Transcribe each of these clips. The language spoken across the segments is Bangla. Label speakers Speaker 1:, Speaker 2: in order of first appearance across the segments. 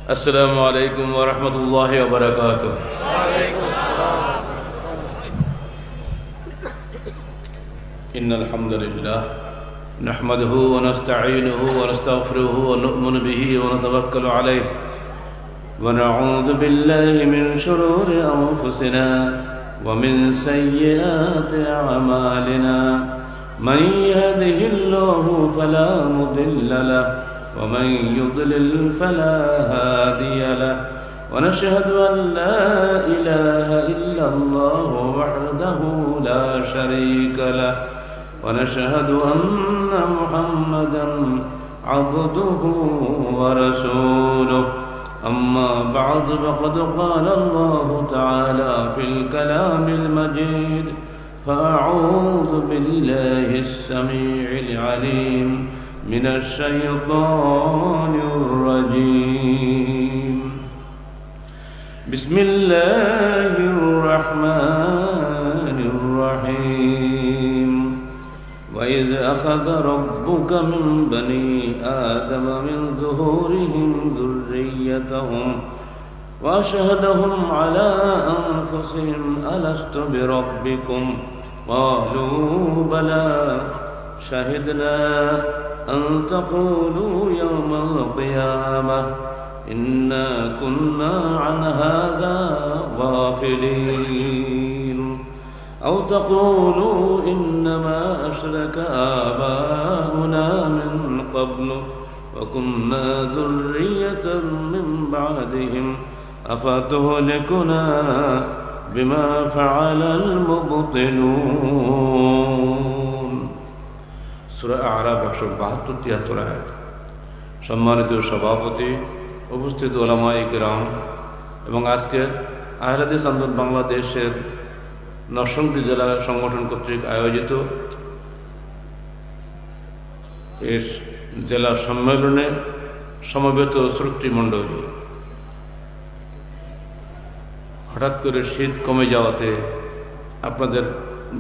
Speaker 1: السلام عليكم ورحمة الله وبركاته. إن الحمد لله نحمده ونستعينه ونستغفره ونؤمن به ونتوكل عليه ونعوذ بالله من شرور أنفسنا ومن سيئات أعمالنا من يهده الله فلا مضل له ومن يضلل فلا هادي له ونشهد أن لا إله إلا الله وحده لا شريك له ونشهد أن محمدا عبده ورسوله أما بعد فقد قال الله تعالى في الكلام المجيد فأعوذ بالله السميع العليم من الشيطان الرجيم بسم الله الرحمن الرحيم وإذ أخذ ربك من بني آدم من ظهورهم ذريتهم وأشهدهم على أنفسهم ألست بربكم قالوا بلى شهدنا أن تقولوا يوم القيامة إنا كنا عن هذا غافلين أو تقولوا إنما أشرك آباؤنا من قبل وكنا ذرية من بعدهم أفتهلكنا بما فعل المبطلون সূরা আরাফ 172-73 আয়াত। সম্মানিত সভাপতি, উপস্থিত উলামায়ে কিরাম এবং আজকে আহলে হাদিস আন্দোলন বাংলাদেশের নরসিংদী জেলা সংগঠন কর্তৃক আয়োজিত এই জেলা সম্মেলনে সমবেত শ্রোতৃমণ্ডলী, হঠাৎ করে শীত কমে যাওয়াতে আপনাদের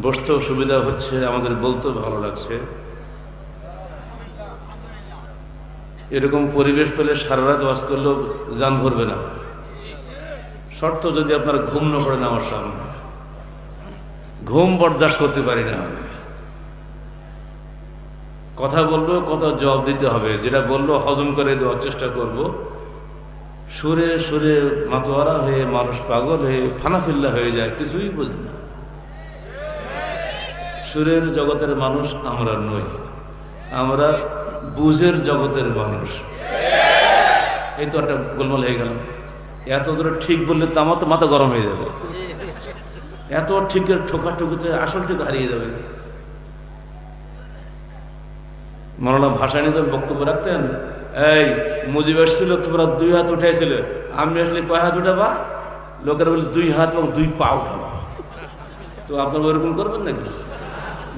Speaker 1: বসতেও সুবিধা হচ্ছে, আমাদের বলতেও ভালো লাগছে। এরকম পরিবেশ পেলে সারা রাত ওয়াজ করলেও জান ভরবে না, শর্ত যদি আপনার ঘুম না পড়ে না। আমার সামনে ঘুম বরদাস্ত করতে পারি না, কথা বলবো, কথা জবাব দিতে হবে, যেটা বললো হজম করে দেওয়ার চেষ্টা করব। সুরে সুরে মাতোয়ারা হয়ে মানুষ পাগল হয়ে ফানাফিল্লা হয়ে যায়, কিছুই বোঝে না। সুরের জগতের মানুষ আমরা নই, আমরা বুঝের জগতের মানুষ। এই তো একটা গোলমাল হয়ে গেল। এত দূরে ঠিক বললে তো আমার তো মাথা গরম হয়ে যাবে, এত ঠিকের ঠোকাঠুকিতে আসল ঠিক হারিয়ে যাবে। মৌলানা ভাসানী তো বক্তব্য রাখতেন, এই মুজিব আসছিল তোমরা 2 হাত উঠাইছিল, আমি আসলে কয় হাত উঠাবা? লোকেরা বলে 2 হাত এবং 2 পা উঠাবো। তো আপনার ওরকম করবেন নাকি?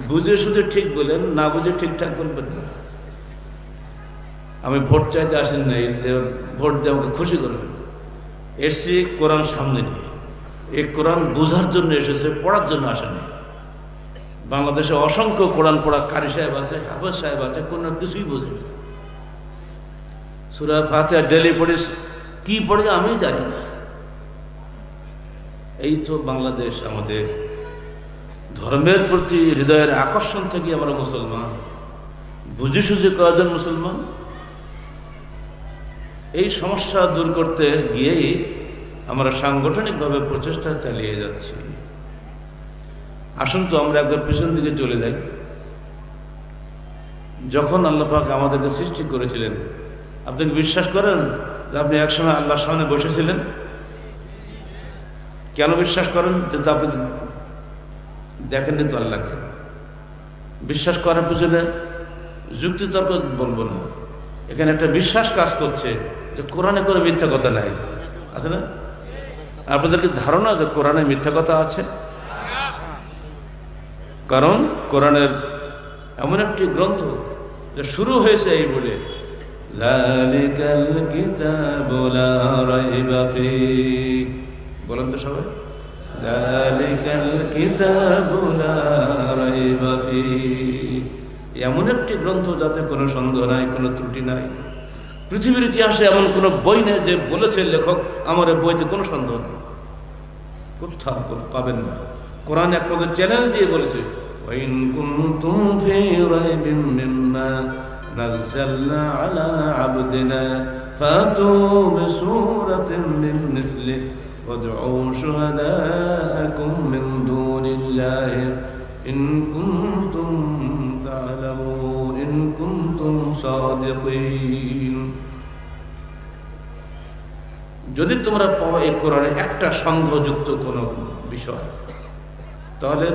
Speaker 1: বুঝে শুধু ঠিক বলেন, না বুঝে ঠিকঠাক বলবেন না। আমি ভোট চাইতে আসেন নাই যে ভোট দিয়ে আমাকে খুশি করবেন। এসছি কোরআন সামনে নিয়ে, এই কোরআন বোঝার জন্য এসেছে, পড়ার জন্য আসেনি। বাংলাদেশে অসংখ্য কোরআন পড়া কারি সাহেব আছে, হাফেজ সাহেব আছে, কোনো কিছুই বোঝেনি। সূরা ফাতিহা ডেলি পড়িস, কি পড়ে আমি জানি না। এই তো বাংলাদেশ আমাদের। ধর্মের প্রতি হৃদয়ের আকর্ষণ থেকে আমরা মুসলমান, বুঝে সুঝে কয়েকজন মুসলমান। এই সমস্যা দূর করতে গিয়েই আমরা সাংগঠনিকভাবে প্রচেষ্টা চালিয়ে যাচ্ছি। আসুন তো আমরা একবার পিছন দিকে চলে যাই। যখন আল্লাহ পাক আমাদেরকে সৃষ্টি করেছিলেন, আপনি বিশ্বাস করেন যে আপনি একসময় আল্লাহর সামনে বসেছিলেন? কেন বিশ্বাস করেন? যে আপনি দেখেননি তো আল্লাহকে। বিশ্বাস করার পিছনে যুক্তিতর্ক বলবো না, এখানে একটা বিশ্বাস কাজ করছে যে কোরআনে কোনো মিথ্যা কথা নাই, আছে না? আপনাদের কি ধারণা যে কোরআনে মিথ্যা কথা আছে? কারণ কোরআনের এমন একটি গ্রন্থ যে শুরু হয়েছে এই বলে, যালিকাল কিতাবু লা রাইবা ফীহ। বলেন তো সবাই, যালিকাল কিতাবু লা রাইবা ফীহ। এমন একটি গ্রন্থ যাতে কোনো সন্দেহ নাই, কোনো ত্রুটি নাই। পৃথিবীর ইতিহাসে এমন কোনো বই নেই যে বলেছে লেখক আমার এই বইতে কোনো সন্দেহ নেই, কোথাও পাবেন না। কোরআন একমাত্র চ্যালেঞ্জ দিয়ে বলেছে ওয়াইন কুনতুম ফি রাইবিন মিম্মা নাযালনা আলা আবদিনা ফাতু বিসূরাতিন মিন মিসলিহি ওয়াদউ শুহাদাআকুম মিন দুনিল্লাহি ইন কুনতুম তা'লামুন ইন কুনতুম সাদিকিন। যদি তোমরা পাও এই কোরআনে একটা সন্দেহযুক্ত কোনো বিষয়, তাহলে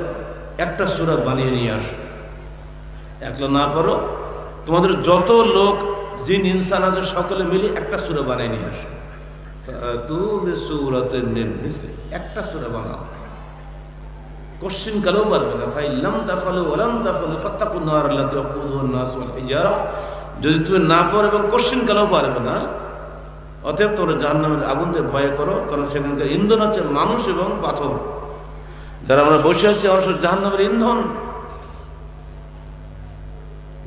Speaker 1: একটা সূরা বানিয়ে নিয়ে আসো। একলা না পারো, তোমাদের যত লোক জিন ইনসান আছে সকলে মিলে একটা সূরা বানিয়ে নিয়ে আসো। একটা সূরা বানাও, কোশ্চিন কালেও পারবে না। ফাইল্লাম তাফালু ওয়ালাম তাফালু ফাত্তাকুন নার আল্লাতী ওয়াকুদুহা আন-নাস ওয়াল হিজারা। যদি তুমি না পারো এবং কোশ্চিন কালেও পারবে না, অতএব তোমরা জাহান্নামের আগুন থেকে ভয় করো, কারণ সেখানকার ইন্ধন হচ্ছে মানুষ এবং পাথর। যারা আমরা বসে আছি আমরা সব জাহান্নামের ইন্ধন।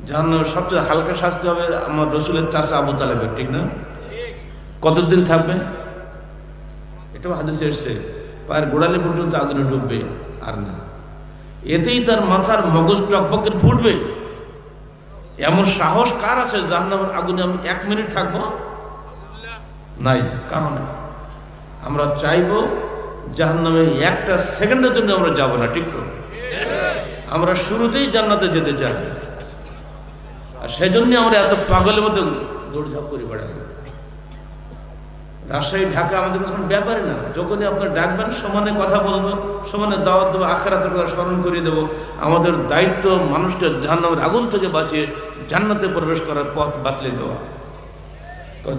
Speaker 1: জাহান্নামের সবচেয়ে হালকা শাস্তি হবে আমার রসুলের চাচা আবু তালেবের, ঠিক না? কতদিন থাকবে? এটাও হাদিসে এসছে, পায়ের গোড়ালি পর্যন্ত আগুনে ডুববে আর না। এতেই তার মাথার মগজ টকবকে ফুটবে। এমন সাহস কার আছে জাহান্নামের আগুনে আমি 1 মিনিট থাকবো? নাই, কারণ আমরা চাইবো জাহান্নামে একটা সেকেন্ডের জন্য আমরা যাব না, ঠিক তো? আমরা শুরুতেই জান্নাতে যেতে চাই, আর সেজন্য আমরা এত পাগলের মধ্যে দৌড়ঝাঁপ করে বেড়াই। রাজশাহী ঢাকা আমাদের কাছে কোনো ব্যাপারই না। যখনই আপনার ডাকবেন সমানে কথা বলবো, সমানে দাওয়াত দেবো, আখিরাতের কথা স্মরণ করিয়ে দেবো। আমাদের দায়িত্ব মানুষকে জাহান্নামের আগুন থেকে বাঁচিয়ে জান্নাতে প্রবেশ করার পথ বাতলে দেওয়া।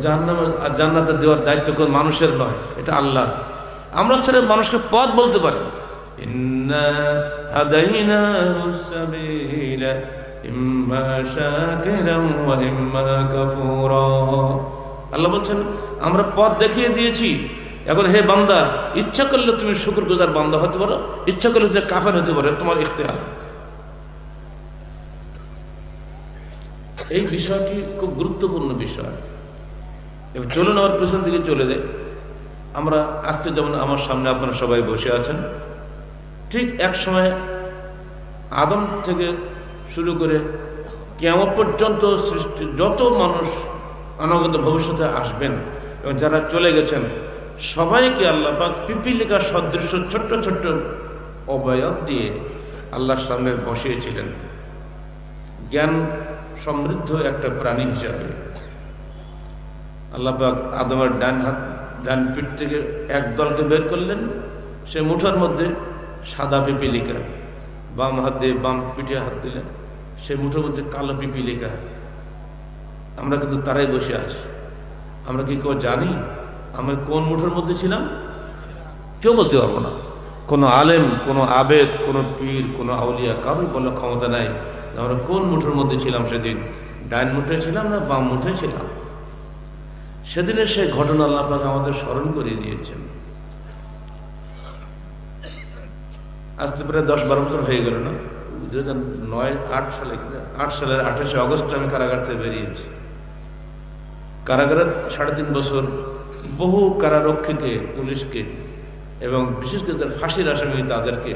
Speaker 1: জাহান্নামের আর জান্নাতে দেওয়ার দায়িত্ব কোনো মানুষের নয়, এটা আল্লাহর। আমরা সেটা মানুষকে পথ বলতে পারি। ইন্না হাদাইনাহুস সাবিলা ইম্মা শাকিরান ওয়া ইম্মা কাফুরা। আল্লাহ বলছেন আমরা পথ দেখিয়ে দিয়েছি। এখন হে বান্দা, ইচ্ছা করলে তুমি শুকরগুজার বান্দা হতে পারো, ইচ্ছা করলে তুমি কাফের হতে পারো, তোমার ইখতিয়ার। এই বিষয়টি খুব গুরুত্বপূর্ণ বিষয়। এবার চলুন আমার পেছন দিকে চলে যাই। আমরা আজকে যেমন আমার সামনে আপনারা সবাই বসে আছেন, ঠিক এক সময় আদম থেকে শুরু করে কিয়ামত পর্যন্ত সৃষ্টি যত মানুষ অনাগত ভবিষ্যতে আসবেন এবং যারা চলে গেছেন সবাইকে আল্লাহ পাক পিপীলিকা সদৃশ্য ছোট্ট ছোট্ট অবয়ব দিয়ে আল্লাহর সামনে বসিয়েছিলেন, জ্ঞান সমৃদ্ধ একটা প্রাণী হিসাবে। আল্লাহ পাক আদমের ডান পিঠ থেকে এক দলকে বের করলেন, সে মুঠার মধ্যে সাদা পিপীলিকা, বাম হাত দিয়ে বাম পিঠে হাত দিলেন, সে মুঠোর মধ্যে কালো পিপীলিকা। আমরা কিন্তু তারাই বসে আছি। আমরা কি কেউ জানি আমরা কোন মুঠোর মধ্যে ছিলাম? কেউ বলতে পারবো না। কোনো আলেম, কোনো আবেদ, কোনো পীর, কোনো আউলিয়া কারোর বলার ক্ষমতা নাই আমরা কোন মুঠোর মধ্যে ছিলাম সেদিন। ডাইন মুঠোয় ছিলাম না বাম মুঠোয় ছিলাম। সেদিনের সেই ঘটনা আল্লাহ পাক আমাদের স্মরণ করিয়ে দিয়েছেন। আজ তো প্রায় 10-12 বছর হয়ে গেল না? 2009-8 সালে, 8 সালের 28শে অগস্ট আমি কারাগার থেকে বেরিয়েছি। কারাগারে 3.5 বছর বহু কারারক্ষীকে, পুলিশকে এবং বিশেষ করে তার ফাঁসির আসামি তাদেরকে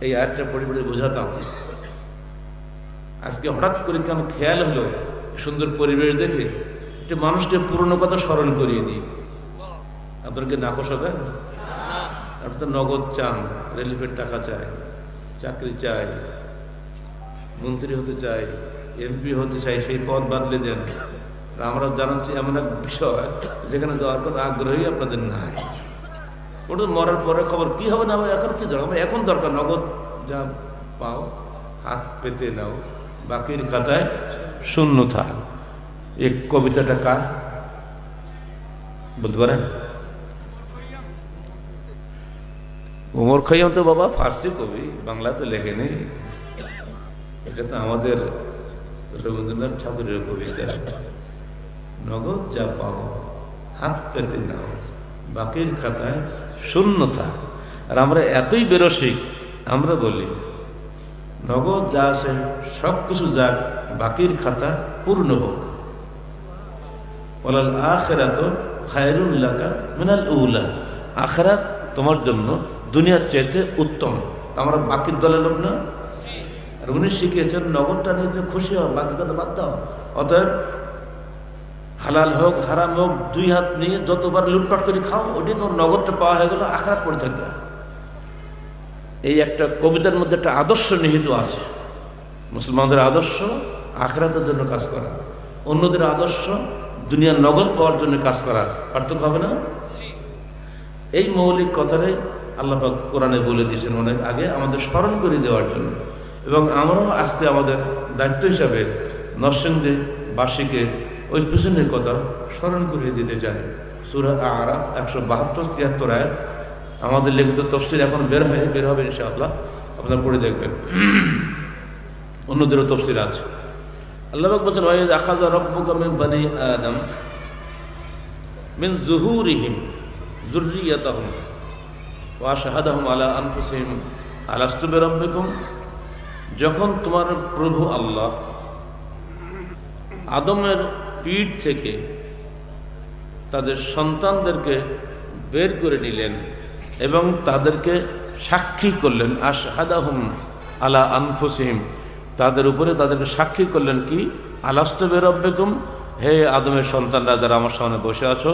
Speaker 1: এই আয়াতটা পড়ে পড়ে বোঝাতাম। আজকে হঠাৎ করে কেন খেয়াল হলো সুন্দর পরিবেশ দেখে একটু মানুষকে পুরনো কথা স্মরণ করিয়ে দিই। আপনাদেরকে নাকশ হবেন? আপনি তো নগদ চান, রিলিফের টাকা চাই, চাকরি চাই, মন্ত্রী হতে চাই, এমপি হতে চাই, সেই পদ বাতলে দেন। আমরা জানাচ্ছি এমন এক বিষয় যেখানে যাওয়ার কোনো আগ্রহী আপনাদের নাই। ওটা মরার পরে খবর কি হবে না হবে, এখন কি দরকার? এখন দরকার নগদ যা পাও হাত পেতে নাও, বাকির খাতায় শূন্য থাক। এই কবিতাটা কার বলতে পারেন? ওমর খৈয়াম তো বাবা ফার্সি কবি, বাংলাতে লেখেনি। এটা তো আমাদের রবীন্দ্রনাথ ঠাকুরের কবিতা। নগদ যা পাও হাত পেতে নাও, বাকির খাতায় শূন্য থাক। আর আমরা এতই বেরসিক, আমরা বলি নগদ যা আছে সব কিছু যাক, বাকির খাতা পূর্ণ হোক। ওয়ালাল আখিরাতু খায়রুল লাকা মিনাল উলা, আখিরাত তোমার জন্য দুনিয়ার চাইতে উত্তম। আমরা বাকির দলের লোক না। আর উনি শিখিয়েছেন নগদটা নিয়ে যে খুশি হও, বাকি কথা বাদ দাও। অতএব হালাল হোক হারাম হোক দুই হাত নিয়ে যতবার লুটপাট করে খাও, ওটি তোমার নগদটা পাওয়া হয়ে গেল, আখিরাত পড়ে থাকবে। এই একটা কবিতার মধ্যে একটা আদর্শ নিহিত আছে। মুসলমানদের আদর্শ আখিরাতের জন্য কাজ করা, অন্যদের আদর্শ দুনিয়ার নগদ পাওয়ার জন্য কাজ করার পার্থক্য হবে না। এই মৌলিক কথাটাই আল্লাহ পাক কোরআনে বলে দিয়েছেন অনেক আগে, আমাদের স্মরণ করে দেওয়ার জন্য। এবং আমরাও আজকে আমাদের দায়িত্ব হিসাবে নরসিংদীবাসীকে ওই পিছনের কথা স্মরণ করিয়ে দিতে চাই। সূরা আরাফ 172-73 আয়াত, আমাদের লিখিত তফসির এখন বের হয়নি, বের হবে ইনশাআল্লাহ, আপনারা পড়ে দেখবেন। অন্যদেরও তফসির আছে। আল্লাহ পাক বলেছেন, ওয়াইজ আখাযা রাব্বুকা মিন বানি আদম মিন যুহুরিহিম যুররিয়াতাহুম ওয়া আশহাদাহুম আলা আনফুসিহিম আলাস্তু বিরাব্বিকুম। যখন তোমার প্রভু আল্লাহ আদমের পিঠ থেকে তাদের সন্তানদেরকে বের করে নিলেন এবং তাদেরকে সাক্ষী করলেন, আশহাদাহুম আলা আনফুসিহিম, তাদের উপরে তাদেরকে সাক্ষী করলেন কি, আলাস্তু বিরাব্বিকুম, হে আদমের সন্তানরা যারা আমার সামনে বসে আছো,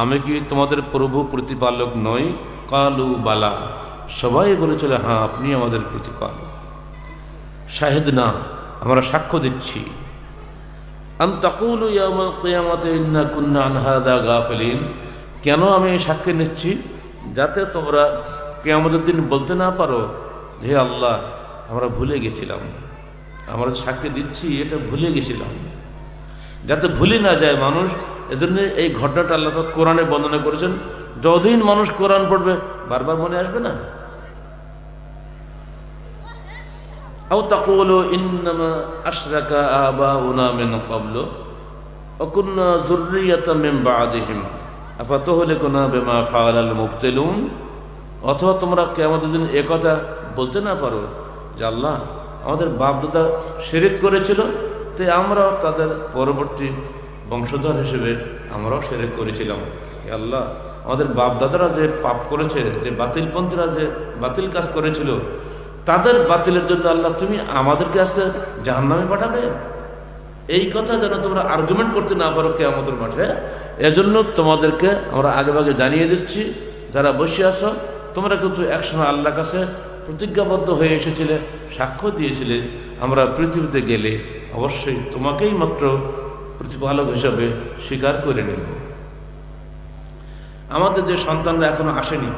Speaker 1: আমি কি তোমাদের প্রভু প্রতিপালক নই? কালু বালা, সবাই বলেছিল হ্যাঁ আপনি আমাদের প্রতিপালক। শাহিদনা, আমরা সাক্ষ্য দিচ্ছি। আন তাকুলু ইয়াউমাল কিয়ামাতি ইন্না কুন্না আন হাযা গাফিলিন, কেন আমি সাক্ষী নিচ্ছি? যাতে তোমরা কিয়ামতের দিন বলতে না পারো হে আল্লাহ আমরা ভুলে গেছিলাম, আমরা সাক্ষী দিচ্ছি এটা ভুলে গেছিলাম, যাতে ভুলে না যায় মানুষ। এজন্য এই ঘটনাটা আল্লাহ পাক কোরআনে বর্ণনা করেছেন। যতদিন মানুষ কোরআন পড়বে বারবার মনে আসবে না। আও তাকুলু ইন্নামা আশরাকা আবাউনা মিন ক্বাবলু ওয়া কুন্না যুররিয়াতাম মিন বা'দিহিম আফাতুহলিকুনা বিমা ফাআলাল মুবতিলুন। অথবা তোমরা কিয়ামতের দিন একথা বলতে না পারো যে আল্লাহ আমাদের বাপ-দাদা শিরক করেছিল, তাই আমরাও তাদের পরবর্তী বংশধর হিসেবে আমরাও শিরক করেছিলাম। হে আল্লাহ আমাদের বাপ-দাদারা যে পাপ করেছে, যে বাতিলপন্থীরা যে বাতিল কাজ করেছিল, তাদের বাতিলের জন্য আল্লাহ তুমি আমাদেরকে আজকে জাহান্নামে পাঠাবে। এই কথা যেন তোমরা আর্গুমেন্ট করতে না পারো কিয়ামতের মাঠে, এজন্য তোমাদেরকে আমরা আগেভাগে জানিয়ে দিচ্ছি, যারা বসে আছো তোমরা কিন্তু একসময় আল্লাহর কাছে প্রতিজ্ঞাবদ্ধ হয়ে এসেছিলে, সাক্ষ্য দিয়েছিলে আমরা পৃথিবীতে গেলে অবশ্যই তোমাকেই মাত্র প্রতিপালক হিসাবে স্বীকার করে নেব। আমাদের যে সন্তানরা এখনো আসেনি,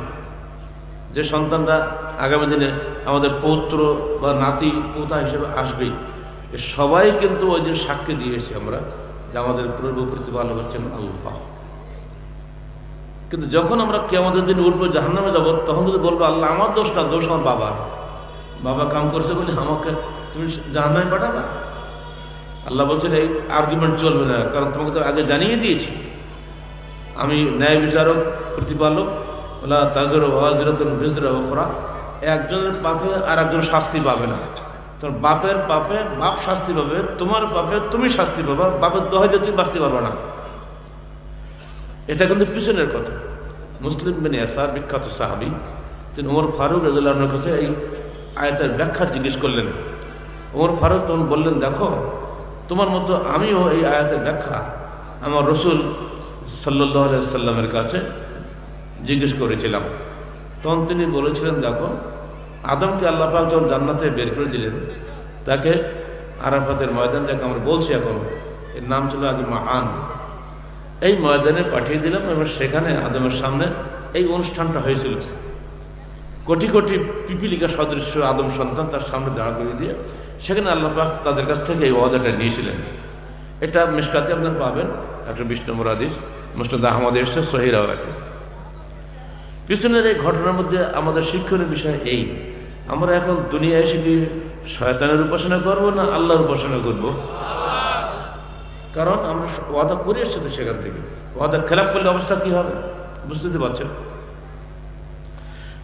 Speaker 1: যে সন্তানরা আগামী দিনে আমাদের পৌত্র বা নাতি পোতা হিসেবে আসবেই, সবাই কিন্তু ওই দিন সাক্ষী দিয়েছি আমরা যে আমাদের প্রভু প্রতিপালক হচ্ছেন আল্লাহ। কিন্তু যখন আমরা কিয়ামতের দিন উঠবো, জাহান্নামে যাব, তখন যদি বলবো আল্লাহ আমার দোষ না, দোষ আমার বাবার, বাবা কাম করেছে বলে আমাকে তুমি জাহান্নামে পাঠাবা। আল্লাহ বলছেন এই আর্গুমেন্ট চলবে না, কারণ তোমাকে তো আগে জানিয়ে দিয়েছি আমি ন্যায় বিচারক প্রতিপালক। ওলা তাজরু ওয়াজিরাতুন বিজরা উখরা, একজনের পাপে আর একজন শাস্তি পাবে না। তোমার বাপের পাপে বাপ শাস্তি পাবে, তোমার পাপে তুমি শাস্তি পাবা, বাপের দোহাই দিয়ে তুমি বাঁচতে পারবে না। এটা কিন্তু পিছনের কথা। মুসলিম বিন ইয়াসার বিখ্যাত সাহাবী, তিনি ওমর ফারুক রাদিয়াল্লাহু আনহুর কাছে এই আয়াতের ব্যাখ্যা জিজ্ঞেস করলেন। ওমর ফারুক তখন বললেন, দেখো তোমার মতো আমিও এই আয়াতের ব্যাখ্যা আমার রসুল সাল্লাল্লাহু আলাইহি ওয়াসাল্লামের কাছে জিজ্ঞেস করেছিলাম। তখন তিনি বলেছিলেন, দেখো আদমকে আল্লাহ পাক যখন জান্নাতে বের করে দিলেন, তাকে আরাফাতের ময়দান, যাকে আমরা বলছি এখন, এর নাম ছিল আগে মাআন, এই ময়দানে পাঠিয়ে দিলাম এবং সেখানে আদমের সামনে এই অনুষ্ঠানটা হয়েছিল। কোটি কোটি পিপিলিকা সদৃশ্য আদম সন্তান তার সামনে দাঁড়া করিয়ে দিয়ে সেখানে আল্লাহ পাক তাদের কাছ থেকে এই ওয়াদাটা নিয়েছিলেন। এটা মিশকাতে আপনার পাবেন, 120 নম্বর হাদিস, মুসনাদ আহমদ এসেছে সহিহ রাওয়ায়াতে। পিছনের এই ঘটনার মধ্যে আমাদের শিক্ষণীয় বিষয় এই, আমরা এখন দুনিয়ায় এসে কি শয়তানের উপাসনা করব না আল্লাহর উপাসনা করব? কারণ আমরা ওয়াদা করে এসছি তো সেখান থেকে, ওয়াদা খেলাপ করলে অবস্থা কি হবে বুঝতে পারছেন।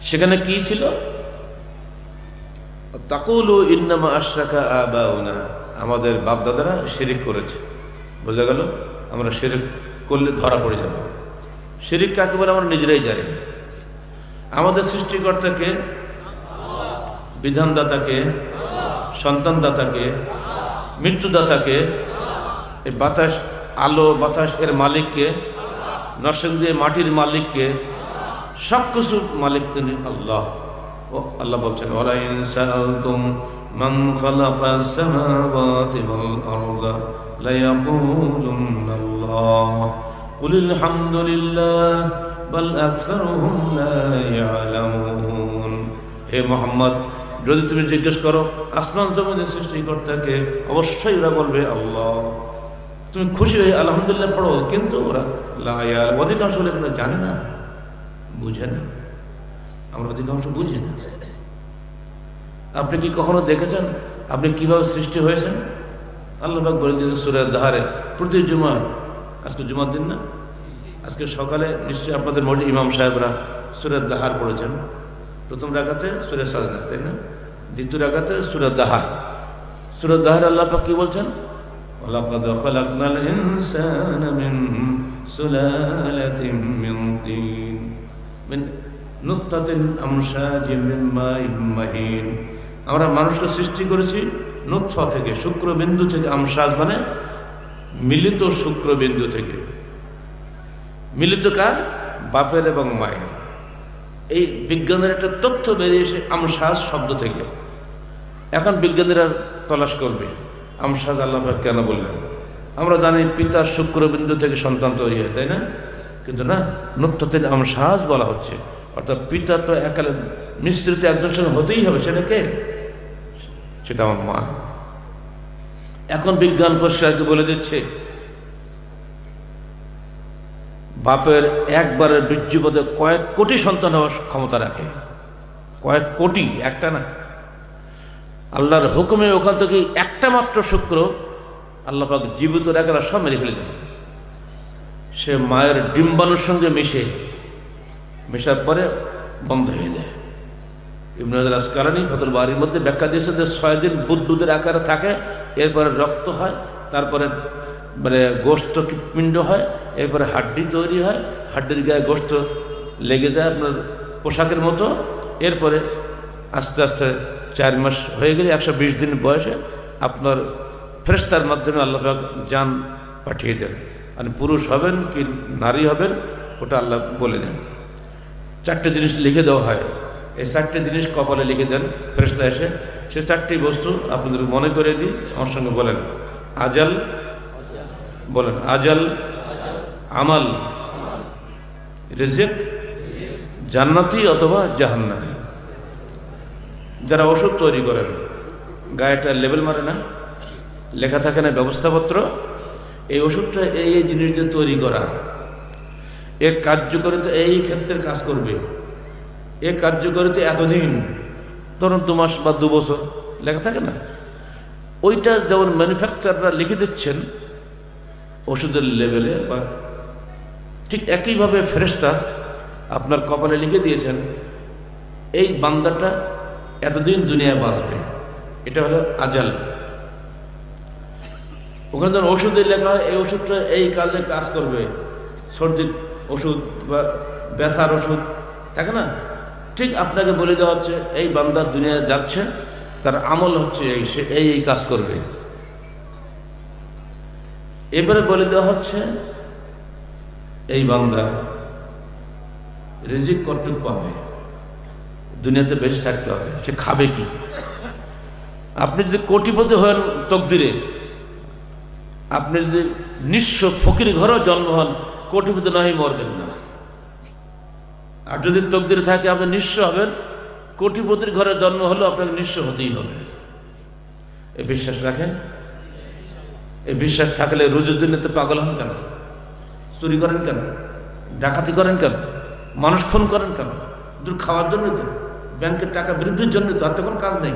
Speaker 1: সেখানে কি ছিল, তাকুলু ইন্নামা আশরাকা আবাউনা, আমাদের বাপ দাদারা শিরক করেছে। বোঝা গেল আমরা শিরক করলে ধরা পড়ে যাবে। শিরিক কাকে বলে আমরা নিজেরাই জানি না। আমাদের সৃষ্টিকর্তাকে, বিধানদাতাকে, সন্তানদাতাকে, মৃত্যুদাতাকে, এই বাতাস, আলো বাতাস এর মালিককে, নরসিং দিয়ে মাটির মালিককে, সব কিছুর মালিক তিনি আল্লাহ। ও আল্লাহ বলছেন, ওয়ালা ইন সাআলতুম মান খালাকাস সামাওয়াতি ওয়াল আরদা লা ইয়াকুলুন্না আল্লাহ কুলিল হামদুলিল্লাহ বাল আকসারুহুম লা ইয়ালামুন। হে মুহাম্মদ, যদি তুমি জিজ্ঞেস করো আসমান জমিনের সৃষ্টিকর্তাকে, অবশ্যই ওরা বলবে আল্লাহ। তুমি খুশি হয়ে আলহামদুলিল্লাহ পড়ো, কিন্তু ওরা অধিকাংশ লোক জানে না, বুঝে না। আমরা অধিকাংশ বুঝি না। আপনি কি কখনো দেখেছেন আপনি কিভাবে সৃষ্টি হয়েছেন? আল্লাহ পাক বলে দিয়েছে সূরা দাহারে, প্রতি জুমা, আজকে জুমার দিন না, আজকে সকালে নিশ্চয়ই আপনাদের মধ্যে ইমাম সাহেবরা সূরা দাহার পড়েছেন। প্রথম রাকাতে সূরা সাজদা, তাই না? দ্বিতীয় রাকাতে সূরা দাহার। সূরা দাহার আল্লাহ পাক কি বলছেন? ওয়ালাকাদ খালাকনাল ইনসানা মিন সুলালাতিন মিন তিন মিন নুতফাতিন আমশাজিন মিন মাইন মাহিন। আমরা মানুষকে সৃষ্টি করেছি নুতফা থেকে, শুক্রবিন্দু থেকে। আমশাজ মানে মিলিত শুক্রবিন্দু থেকে। মিলিত কার? বাপের এবং মায়ের। এই বিজ্ঞানের একটা তথ্য বেরিয়েছে আমশাজ শব্দ থেকে। এখন বিজ্ঞানীরা তলাশ করবে আমশাজ আল্লাহ পাক কেন বললেন। আমরা জানি পিতার শুক্রবিন্দু থেকে সন্তান তৈরি হয়, তাই না? কিন্তু না, নুতফাতিন আমশাজ বলা হচ্ছে, অর্থাৎ পিতা তো একালে মিশ্রিত একজন সঙ্গে হতেই হবে। সেটা কে? সেটা আমার মা। এখন বিজ্ঞান পরিষ্কারকে বলে দিচ্ছে, বাপের একবারের বীর্যপদে কয়েক কোটি সন্তান হওয়ার ক্ষমতা রাখে। কয়েক কোটি, একটা না। আল্লাহর হুকুমে ওখান থেকে একটা মাত্র শুক্র আল্লাহ পাক জীবিত রাখারা সব মেরে ফেলে দেন। সে মায়ের ডিম্বাণুর সঙ্গে মেশার পরে বন্ধ হয়ে যায়। ইবনে হাজার আসকালানী ফাতুল বারীর মধ্যে ব্যাখ্যা দিয়েছে যে 6 দিন বুদবুদের আকারে থাকে, এরপরে রক্ত হয়, তারপরে গোশত পিণ্ড হয়, এরপরে হাড্ডি তৈরি হয়, হাড্ডির গায়ে গোশত লেগে যায় আপনার পোশাকের মতো। এরপরে আস্তে আস্তে 4 মাস হয়ে গেলে 120 দিন বয়সে আপনার ফেরেশতার মাধ্যমে আল্লাহ পাক জান পাঠিয়ে দেন। মানে পুরুষ হবেন কি নারী হবেন ওটা আল্লাহ বলে দেন। 4টে জিনিস লিখে দেওয়া হয়। এই 4টে জিনিস কপালে লিখে দেন ফেরেশতা এসে। সে 4টি বস্তু আপনাদের মনে করে দিই, আমার সঙ্গে বলেন। আজাল, বলেন আজাল, আমাল, রিজিক, জান্নাতি অথবা জাহান্নামী। যারা ওষুধ তৈরি করেন, গায়েটা লেবেল মারে না, লেখা থাকে না ব্যবস্থাপত্র, এই ওষুধটা এই এই জিনিস দিয়ে তৈরি করা, এর কার্যকারিতা এই ক্ষেত্রের কাজ করবে, এ কার্যকারিতা এতদিন, ধরুন 2 মাস বা 2 বছর লেখা থাকে না। ওইটা যেমন ম্যানুফ্যাকচাররা লিখে দিচ্ছেন ওষুধের লেভেলে, বা ঠিক একইভাবে ফেরেশতা আপনার কপালে লিখে দিয়েছেন এই বান্দাটা এতদিন দুনিয়ায় বাঁচবে। এটা হলো আজাল। ওখানে যখন ওষুধে লেখা হয় এই ওষুধটা এই কাজে কাজ করবে, সর্দির ওষুধ বা ব্যথার ওষুধ থাকে না, ঠিক আপনাকে বলে দেওয়া হচ্ছে এই বান্দা দুনিয়া যাচ্ছে, তার আমল হচ্ছে এই, সে এই এই কাজ করবে। এবারে বলে দেওয়া হচ্ছে এই বান্দা রিজিক কতটুকু পাবে, দুনিয়াতে বেঁচে থাকতে হবে, সে খাবে কি। আপনি যদি কোটিপতি হন তকদিরে, আপনি যদি নিঃস্ব ফকির ঘরেও জন্ম হন, কোটিপতি নয় মরবেন না। আর যদি তকদিরে থাকে আপনি নিঃস্ব হবেন, কোটিপতির ঘরে জন্ম হলেও আপনাকে নিঃস্ব হতেই হবে। এই বিশ্বাস রাখেন। এই বিশ্বাস থাকলে রোজের দিনেতে পাগল হন কেন? চুরি করেন কেন? ডাকাতি করেন কেন? মানুষ খুন করেন কেন? দুধ খাওয়ার জন্যই তো, ব্যাংকের টাকা বৃদ্ধির জন্যই তো, আর তো কোনো কাজ নেই।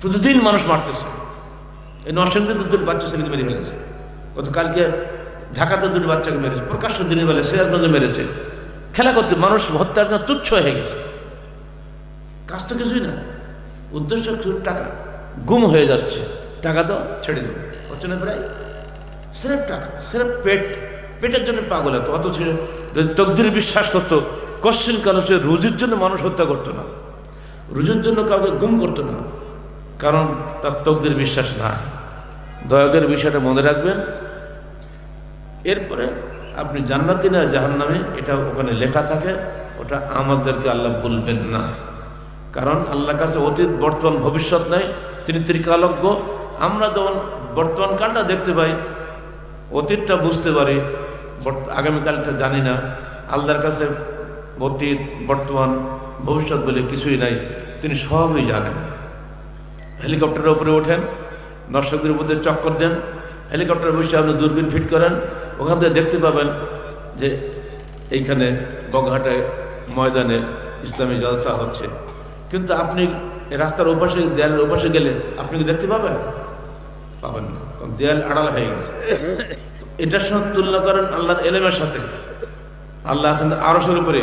Speaker 1: প্রতিদিন মানুষ মারতেছে। এই নরসিংদীতে 2টি বাচ্চা ছেলেকে মেরে ফেলেছে। গতকালকে ঢাকাতে 2টি বাচ্চাকে মেরেছে, প্রকাশ্য দিনের বেলা সিরাজগঞ্জে মেরেছে। খেলা করতে মানুষ হত্যার জন্য তুচ্ছ হয়ে গেছে। কাজ তো কিছুই না, উদ্দেশ্য টাকা। গুম হয়ে যাচ্ছে, টাকা তো ছেড়ে দেবো হচ্ছে না প্রায়। সেরেফ টাকা, সেরেফ পেট পেটের জন্য পাগল এত, অথচ যদি তকদির বিশ্বাস করতো, কোশ্চেন কাল হচ্ছে রুজির জন্য মানুষ হত্যা করতো না, রুজির জন্য কাউকে গুম করতো না, কারণ তার তকদির বিশ্বাস নাই। দয়া করে বিষয়টা মনে রাখবেন। এরপরে আপনি জান্নাতি না জাহান্নামী এটা ওখানে লেখা থাকে, ওটা আমাদেরকে আল্লাহ বলবেন না, কারণ আল্লাহর কাছে অতীত বর্তমান ভবিষ্যৎ নাই, তিনি ত্রিকালজ্ঞ। আমরা যেমন বর্তমান কালটা দেখতে পাই, অতীতটা বুঝতে পারি, আগামীকালটা জানি না। আল্লাহর কাছে অতীত বর্তমান ভবিষ্যৎ বলে কিছুই নাই, তিনি সবই জানেন। হেলিকপ্টারের উপরে ওঠেন, দর্শকদের মধ্যে চক্কর দেন, হেলিকপ্টারে বসে আপনি দূরবীন ফিট করেন, ওখান থেকে দেখতে পাবেন যে এইখানে বগহাটে ময়দানে ইসলামী জলসা হচ্ছে, কিন্তু আপনি রাস্তার ওপাশে দেয়ালের ওপাশে গেলে আপনি কি দেখতে পাবেন? পাবেন না, কারণ দেয়াল আড়াল হয়ে গেছে। এটার সঙ্গে তুলনা করেন আল্লাহর এলেমের সাথে। আল্লাহ আছেন আরশের উপরে,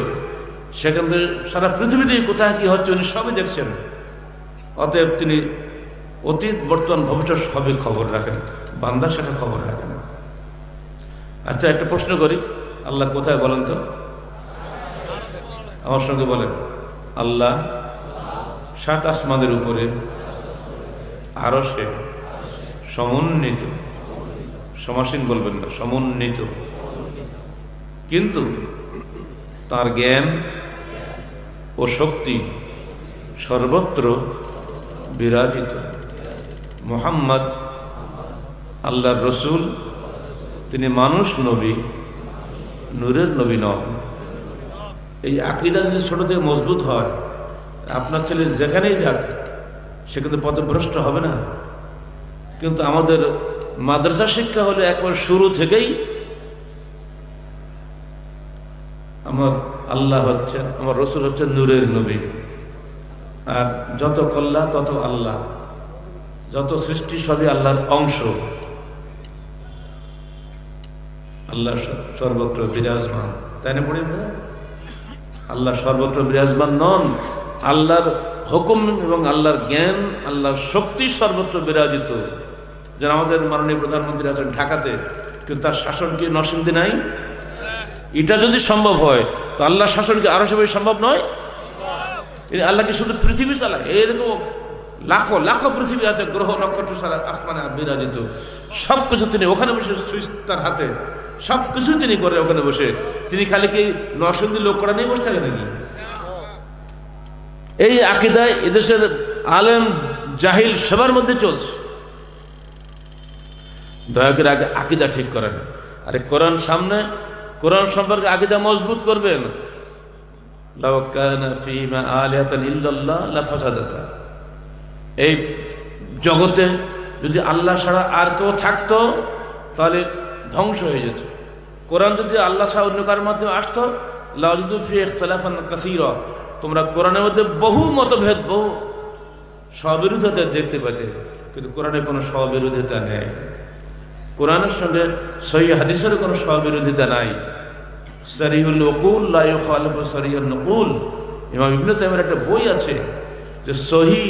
Speaker 1: সেখান থেকে সারা পৃথিবীতে কোথায় কি হচ্ছে উনি সবই দেখছেন। অতএব তিনি অতীত বর্তমান ভবিষ্যৎ সবই খবর রাখেন, বান্দা সেটা খবর রাখেন না। আচ্ছা, একটা প্রশ্ন করি, আল্লাহ কোথায় বলেন তো? আমার সঙ্গে বলেন, আল্লাহ 7 আসমানের উপরে আরশে সমন্বিত, সমাসীন বলবেন না, সমন্বিত, কিন্তু তার জ্ঞান ও শক্তি সর্বত্র বিরাজিত। মুহাম্মদ আল্লাহর রসুল, তিনি মানুষ নবী, নূরের নবী নন। এই আকীদা যদি ছোট থেকে মজবুত হয়, আপনার ছেলে যেখানেই যাক সে কিন্তু পথভ্রষ্ট হবে না। কিন্তু আমাদের মাদ্রাসা শিক্ষা হলে একবার শুরু থেকেই আমার আল্লাহ হচ্ছেন, আমার রসুল হচ্ছেন নূরের নবী, আর যত কল্যাণ তত আল্লাহ, যত সৃষ্টি সবই আল্লাহর অংশ। আল্লাহ সর্বত্র বিরাজমান, তাই না? পড়ি আল্লাহ সর্বত্র বিরাজমান নন, আল্লাহর হুকুম এবং আল্লাহর জ্ঞান, আল্লাহর শক্তি সর্বত্র বিরাজিত। যেন আমাদের মাননীয় প্রধানমন্ত্রী আছেন ঢাকাতে, কিন্তু তার শাসন কি নরসিংদী নাই? এটা যদি সম্ভব হয় তো আল্লাহ শাসন কি আরো সবাই সম্ভব নয়? আল্লাহ কি শুধু পৃথিবী চালায়? এরকম লাখো লাখো পৃথিবী আছে, গ্রহ নক্ষত্র সারা আসমানে বিরাজিত, সবকিছু তিনি ওখানে বসে, সুইচ তার হাতে, সবকিছু তিনি করে ওখানে বসে। তিনি খালি কি নরসিংদী লোক করা নিয়ে বসে থাকে নাকি? এই আকীদায় এদেশের আলেম জাহিল সবার মধ্যে চলছে। দয়া করে আগে আকীদা ঠিক করেন। আরে কোরআন সামনে, কোরআন সম্পর্কে আকীদা মজবুত করবেন। লাউ কানা ফীমা আলিহাতান ইল্লাল্লাহ লাফাসাদাতা, এই জগতে যদি আল্লাহ ছাড়া আর কেউ থাকতো তাহলে ধ্বংস হয়ে যেত। কোরআন যদি আল্লাহ ছাড়া অন্য কারোর মাধ্যমে আসতো, লাওয়াজিদু ফী ইখতিলাফান কাসীরা, তোমরা কোরআনের মধ্যে বহু মতভেদ, বহু স্ববিরোধিতা দেখতে পেতে, কিন্তু কোরআনে কোনো স্ববিরোধিতা নেই। কোরআনের সঙ্গে সহিহ হাদিসের কোনো স্ববিরোধিতা নাই। সারিহুল উকুল লা ইউখালিফু সারিহুন নুকুল, ইমাম ইবনে তাইমিয়ার একটা বই আছে যে সহিহ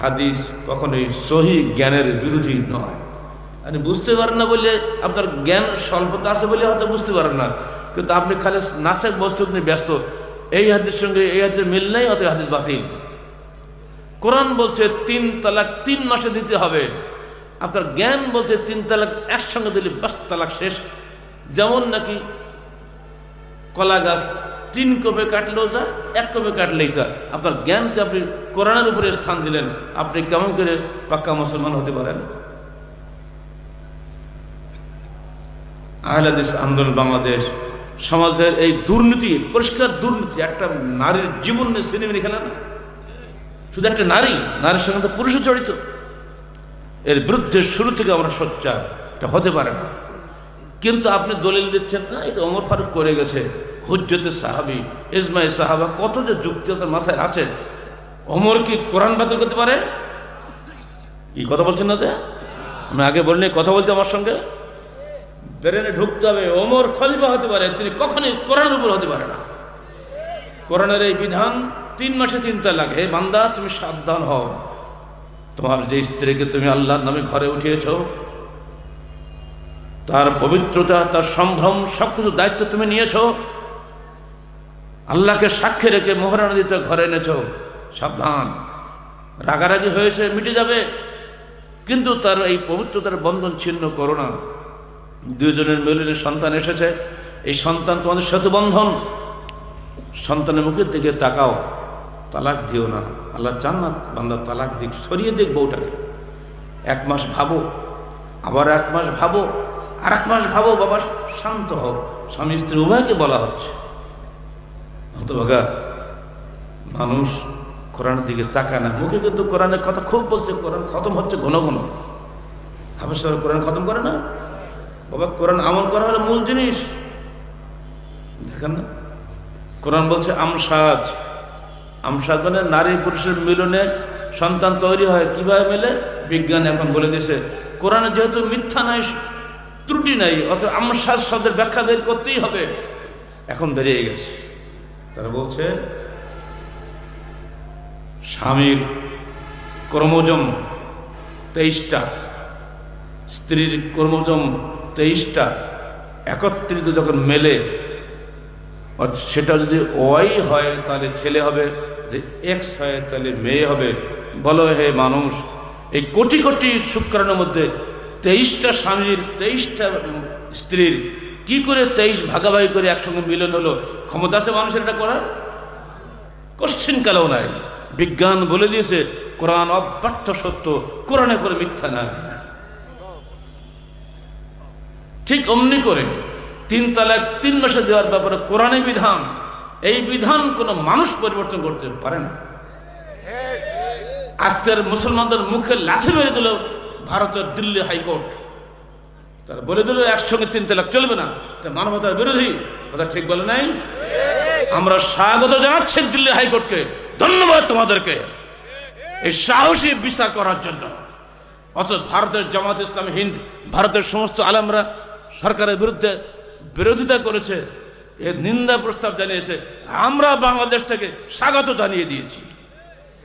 Speaker 1: হাদিস কখনোই সহিহ জ্ঞানের বিরোধী নয়। আপনি বুঝতে পারেন না বলে, আপনার জ্ঞান স্বল্পতা আছে বলে হয়তো বুঝতে পারেন না, কিন্তু আপনি খালি নাসেক বলসুক নিয়ে ব্যস্ত, এই হাদিসের সঙ্গে এই হাদিসের মিল নাই, অত হাদিস বাতিল। কোরআন বলছে 3 তালাক 3 মাসে দিতে হবে, আপনার জ্ঞান বলছে 3 তালাক একসঙ্গে দিলে বাস তালাক শেষ। যেমন নাকি কলা গাছ 3 কোপে কাটলেও যা, 1 কোপে কাটলেই তা। আপনার জ্ঞানকে আপনি কোরআনের উপরে স্থান দিলেন, আপনি কেমন করে পাক্কা মুসলমান হতে পারেন? আহলে হাদিস আন্দোলন বাংলাদেশ সমাজের এই দুর্নীতি, পরিষ্কার দুর্নীতি, একটা নারীর জীবন নিয়ে সিনেমিনি খেলা না, শুধু একটা নারী, নারীর সঙ্গে তো পুরুষও জড়িত। এর বিরুদ্ধে শুরু থেকে আমরা সোচ্চার, এটা হতে পারে না। কিন্তু আপনি দলিল দিচ্ছেন না, এটা ওমর ফারুক করে গেছে, হুজ্জতে সাহাবী, ইজমায়ে সাহাবা, কত যে যুক্তি তার মাথায় আছে। ওমর কি কোরআন বাতিল করতে পারে? কি কথা বলছেন না? যে আমি আগে বলিনি কথা বলতে আমার সঙ্গে ব্রেনে ঢুকতে হবে। ওমর খলিফা হতে পারে, তিনি কখনোই কোরআনের উপর হতে পারে না। কোরআনের এই বিধান 3 মাসে 3 তালাক। হে বান্দা, তুমি সাবধান হও, তোমার যে স্ত্রীকে তুমি আল্লাহর নামে ঘরে উঠিয়েছ তার পবিত্রতা, তার সম্ভ্রম, সবকিছু দায়িত্ব তুমি নিয়েছ, আল্লাহকে সাক্ষী রেখে মোহরানা দিতে ঘরে এনেছ। সাবধান, রাগারাগি হয়েছে, মিটে যাবে, কিন্তু তার এই পবিত্রতার বন্ধন ছিন্ন করো না। দুজনের মিলনে সন্তান এসেছে, এই সন্তান তোমাদের সেতু বন্ধন। সন্তানের মুখের দিকে তাকাও, তালাক দিও না। আল্লাহ চান না বান্দা তালাক দিক, সরিয়ে দিক বউটাকে। 1 মাস ভাবো, আবার 1 মাস ভাবো, আর 1 মাস ভাবো, বাবা শান্ত হও। স্বামী স্ত্রী উভয়কে বলা হচ্ছে। হতভাগা মানুষ কোরআনের দিকে তাকায় না, মুখে কিন্তু কোরআনের কথা খুব বলছে, কোরআন খতম হচ্ছে ঘন ঘন। হাফেজ কোরআন খতম করে না বাবা, কোরআন আমল করা হলো মূল জিনিস। দেখেন না, কোরআন বলছে আমসাজ। আমসাজ মানে নারী পুরুষের মিলনে সন্তান তৈরি হয়। কিভাবে মেলে? বিজ্ঞান এখন বলে দিয়েছে। কোরআনে যেহেতু মিথ্যা নাই, ত্রুটি নাই, অথচ আমসাজ শব্দের ব্যাখ্যা বের করতেই হবে। এখন বেরিয়ে গেছে। তারা বলছে স্বামীর ক্রোমোজোম 23টা, স্ত্রীর ক্রোমোজোম 23টা একত্রিত যখন মেলে, সেটা যদি ওয়াই হয় তাহলে ছেলে হবে, যদি এক্স হয় তাহলে মেয়ে হবে। বলো হে মানুষ, এই কোটি কোটি শুক্রাণুর মধ্যে 23টা স্বামীর 23টা স্ত্রীর কি করে 23 ভাগাভাগি করে একসঙ্গে মিলন হলো? ক্ষমতা আছে মানুষের এটা করার? কোশ্চিন কালেও নাই। বিজ্ঞান বলে দিয়েছে কোরআন অব্যর্থ সত্য, কোরআনে করে মিথ্যা না। ঠিক অমনি করে 3 তালাক 3 মাসে দেওয়ার ব্যাপারে কোরআনে বিধান, এই বিধান কোনো মানুষ পরিবর্তন করতে পারে না। আজকের মুসলমানদের মুখে লাথি মেরে দিল ভারতের দিল্লি হাইকোর্ট। তারা বলে দিল একসঙ্গে 3 তালাক চলবে না, মানবতার বিরোধী। কথা ঠিক বলে নাই? আমরা স্বাগত জানাচ্ছি দিল্লি হাইকোর্টকে, ধন্যবাদ তোমাদেরকে এই সাহসী বিচার করার জন্য। অথচ ভারতের জামাত ইসলামী হিন্দ, ভারতের সমস্ত আলেমরা সরকারের বিরুদ্ধে বিরোধিতা করেছে, এর নিন্দা প্রস্তাব জানিয়েছে। আমরা বাংলাদেশ থেকে স্বাগত জানিয়ে দিয়েছি।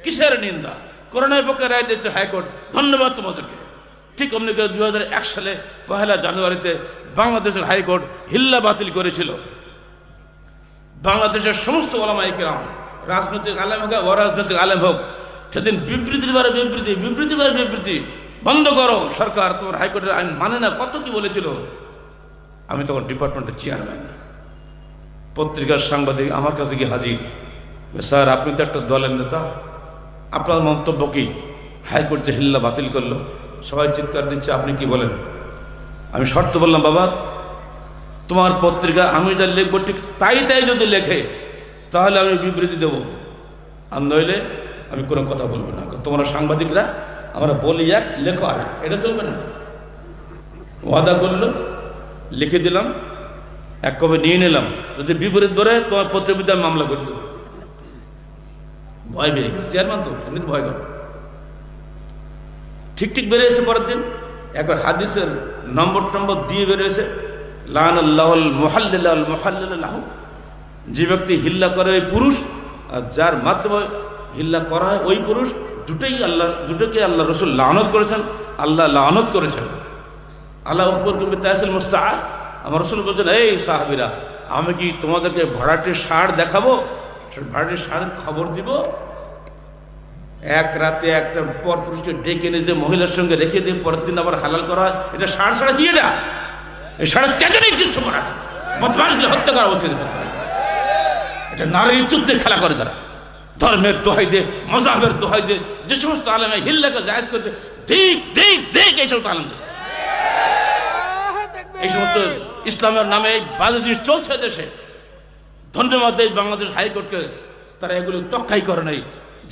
Speaker 1: কিসের নিন্দা? কোরআনের পক্ষে রায় দিয়েছে হাইকোর্ট, ধন্যবাদ তোমাদেরকে। ঠিক অমনি করে 2001 সালে 1 জানুয়ারিতে বাংলাদেশের হাইকোর্ট হিল্লা বাতিল করেছিল। বাংলাদেশের সমস্ত ওলামায়ে কেরাম, রাজনৈতিক আলেম হোক, অরাজনৈতিক আলেম হোক, সেদিন বিবৃতির বারে বিবৃতি বন্ধ করো, সরকার তোমার হাইকোর্টের আইন মানে না, কত কি বলেছিল। আমি তখন ডিপার্টমেন্টের চেয়ারম্যান, পত্রিকার সাংবাদিক আমার কাছে গিয়ে হাজির, স্যার আপনি তো একটা দলের নেতা, আপনার মন্তব্য কি? হাইকোর্ট যে হিল্লা বাতিল করলো, সবাই চিৎকার দিচ্ছে, আপনি কি বলেন? আমি শর্ত বললাম, বাবা তোমার পত্রিকা আমি যা লিখবো ঠিক তাই যদি লেখে তাহলে আমি বিবৃতি দেব, আর নইলে আমি কোনো কথা বলবো না। তোমরা সাংবাদিকরা আমরা বলি এক, লেখো আর এটা চলবে না। ওয়াদা করলো, লিখে দিলাম, 1 কপি নিয়ে নিলাম। যদি বিপরীত বলে তোমার পত্রিকা আমি মামলা করে দেবো। ভয় পেয়ে গেছে চেয়ারম্যান, তো এমনিতে ভয় করে। ঠিক বেরিয়েছে পরের দিন, একবার হাদিসের নম্বর দিয়ে বেরিয়েছে, লানাল্লাহুল মুহাল্লিলাল মুহাল্লিলাহু, যে ব্যক্তি হিল্লা করে ওই পুরুষ, আর যার মাধ্যমে হিল্লা করা হয় ওই পুরুষ, দুটোকে আল্লাহ রসুল লানত করেছেন, আল্লাহ লানত করেছেন। আল্লাহ আকবর কবি তাহসিল মুস্তাআর, আমার রসুল বলছেন, এই সাহাবীরা আমি কি তোমাদেরকে ভাড়াটির ষাঁড় দেখাবো? ভাড়াটির ষাঁড়ের খবর দিব? এক রাতে একটা পর পুরুষকে ডেকে এনে যে মহিলার সঙ্গে রেখে দিয়ে পরের দিন আবার হালাল করা হয়, এটা ষাঁড় ছাড়া কি? এটা এই ষাঁড়ের চেতনেই কিছু করা, বদমাশকে হত্যা করা উচিত। এটা নারীর ইজ্জত খেলা করে তারা, ধর্মের দোহাই দিয়ে, মজাহের দোহাই দিয়ে যে সমস্ত আলেমে হিল্লাকে জায়েজ করেছে, দেখ এই সমস্ত আলেমদের, এই সমস্ত ইসলামের নামে বাজে জিনিস চলছে দেশে। ধন্যবাদ এই বাংলাদেশ হাইকোর্টকে, তারা এগুলো তক্কাই করে নাই।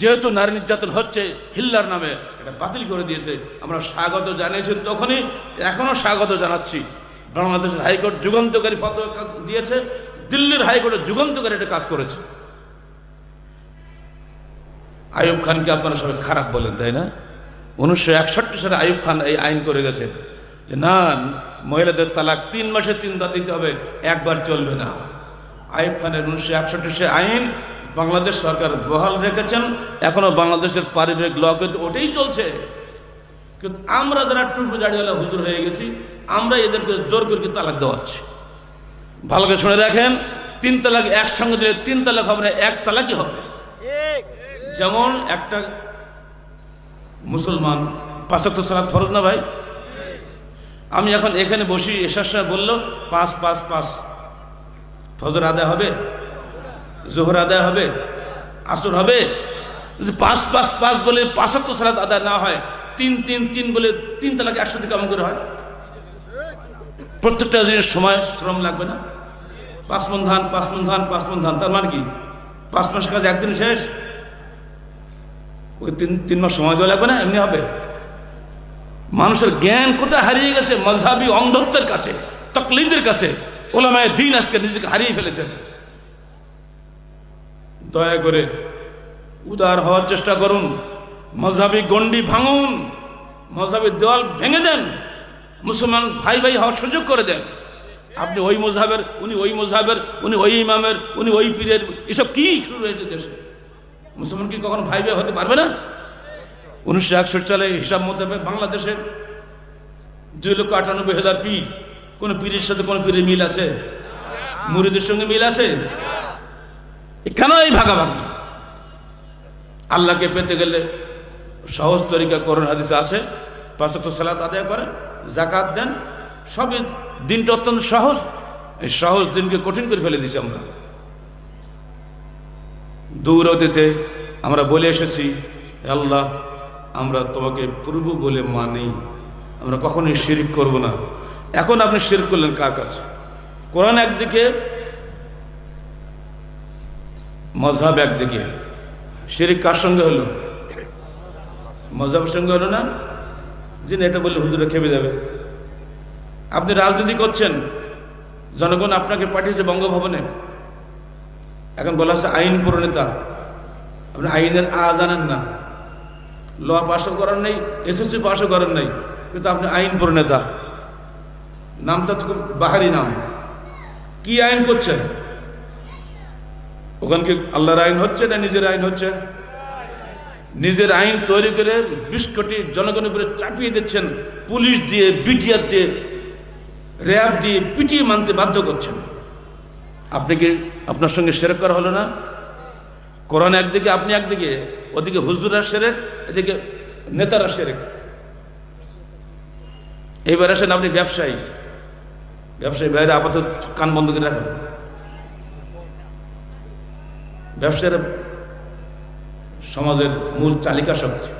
Speaker 1: যেহেতু নারী নির্যাতন হচ্ছে হিল্লার নামে, এটা বাতিল করে দিয়েছে। আমরা স্বাগত জানিয়েছি তখনই, এখনো স্বাগত জানাচ্ছি। বাংলাদেশের হাইকোর্ট যুগান্তকারী ফতোয়া দিয়েছে, দিল্লির হাইকোর্টে যুগান্তকারী এটা কাজ করেছে। আইয়ুব খানকে আপনারা সবাই খারাপ বলেন, তাই না? 1961 সালে আইয়ুব খান এই আইন করে গেছে যে না, মহিলাদের তালাক 3 মাসে 3 বার দিতে হবে, একবার চলবে না। আইয়ুব খানের 1961 সে আইন বাংলাদেশ সরকার বহাল রেখেছেন, এখনো বাংলাদেশের পারিবারিক ল কিন্তু ওটাই চলছে। কিন্তু আমরা যারা টুপি দাড়িওয়ালা হুজুর হয়ে গেছি, আমরা এদেরকে জোর করে তালাক দেওয়াচ্ছি। ভালো করে শুনে রাখেন, 3 তালাক একসঙ্গে দিলে 3 তালাক হবে না, 1 তালাকই হবে। যেমন একটা মুসলমান 5 ওয়াক্ত সালাত ফরজ না ভাই? আমি এখন এখানে বসি, এশার সময় বললো 5 5 5, ফজর আদায় হবে, জোহর আদায় হবে, আসর হবে। যদি 5 5 5 বলে 5 ওয়াক্ত সালাত আদায় না হয়, 3 3 3 বলে 3 তালাক একসাথে কেমন করে হয়? প্রত্যেকটা জিনিস সময় শ্রম লাগবে না? 5 মণ ধান 5 মণ ধান 5 মণ ধান, তার মানে কি 5 মাসের কাজ একদিন শেষ? ওই 3 মাস সময় দেওয়া লাগবে না? এমনি হবে। মানুষের জ্ঞান কোথায় হারিয়ে গেছে? মযহাবী অন্ধত্বের কাছে, তাকলিদের কাছে। উলামায়ে দ্বীন আজকে নিজেকে হারিয়ে ফেলেছেন। দয়া করে উদার হওয়ার চেষ্টা করুন, মযহাবী গণ্ডি ভাঙুন, মযহাবী দেওয়াল ভেঙে দেন, মুসলমান ভাই ভাই হওয়ার সুযোগ করে দেন। আপনি ওই মযহাবের, উনি ওই মযহাবের, উনি ওই ইমামের, উনি ওই পীরের, এসব কি শুরু হয়েছে দেশে? মুসলমান কি কখনো ভাই ভাই হতে পারবে না? 1961 সালে হিসাব মোতাবেক বাংলাদেশে 2,98,000 পীর। কোন পীরের সাথে কোন পীরের মিল আছে? মুরিদের সঙ্গে মিল আছে? কেন এই ভাগাভাগি? আল্লাহকে পেতে গেলে সহজ তরিকা কোরআন হাদিসে আছে। 5 ওয়াক্ত সালাত আদায় করেন, যাকাত দেন, সবই দিনটা অত্যন্ত সহজ। এই সহজ দিনকে কঠিন করে ফেলে দিচ্ছি আমরা। দূর অতীতে আমরা বলে এসেছি, আল্লাহ আমরা তোমাকে প্রভু বলে মানি, আমরা কখনোই শিরক করব না। এখন আপনি শিরক করলেন কার কাছে? কোরআন একদিকে, মযহাব একদিকে। শিরক কার সঙ্গে হলো? মযহাবের সঙ্গে হলো না? যিনি এটা বললে হুজুরে খেপে যাবে। আপনি রাজনীতি করছেন, জনগণ আপনাকে পাঠিয়েছে বঙ্গভবনে, এখন বলা হচ্ছে আইন প্রণেতা। আপনি আইনের জানেন না, ল পাশও করার নেই, এসএসসি পাশও করার নেই, কিন্তু আপনি আইন প্রণেতা। নামটা তো খুব বাহারি নাম। কি আইন করছেন? ওখানে কি আল্লাহর আইন হচ্ছে না নিজের আইন হচ্ছে? নিজের আইন তৈরি করে 20 কোটি জনগণের উপরে চাপিয়ে দিচ্ছেন, পুলিশ দিয়ে, বিটিআর দিয়ে, র্যাব দিয়ে পিটিয়ে মানতে বাধ্য করছেন। আপনি কি, আপনার সঙ্গে শিরক করা হলো না? কোরআন একদিকে, আপনি একদিকে, ওদিকে হুজুররা শিরক, এদিকে নেতারা শিরক। এইবার আসেন আপনি ব্যবসায়ী, ব্যবসায়ী ভাইরা আপাতত কান বন্ধ করে রাখেন। ব্যবসায়ীরা সমাজের মূল চালিকা শক্তি।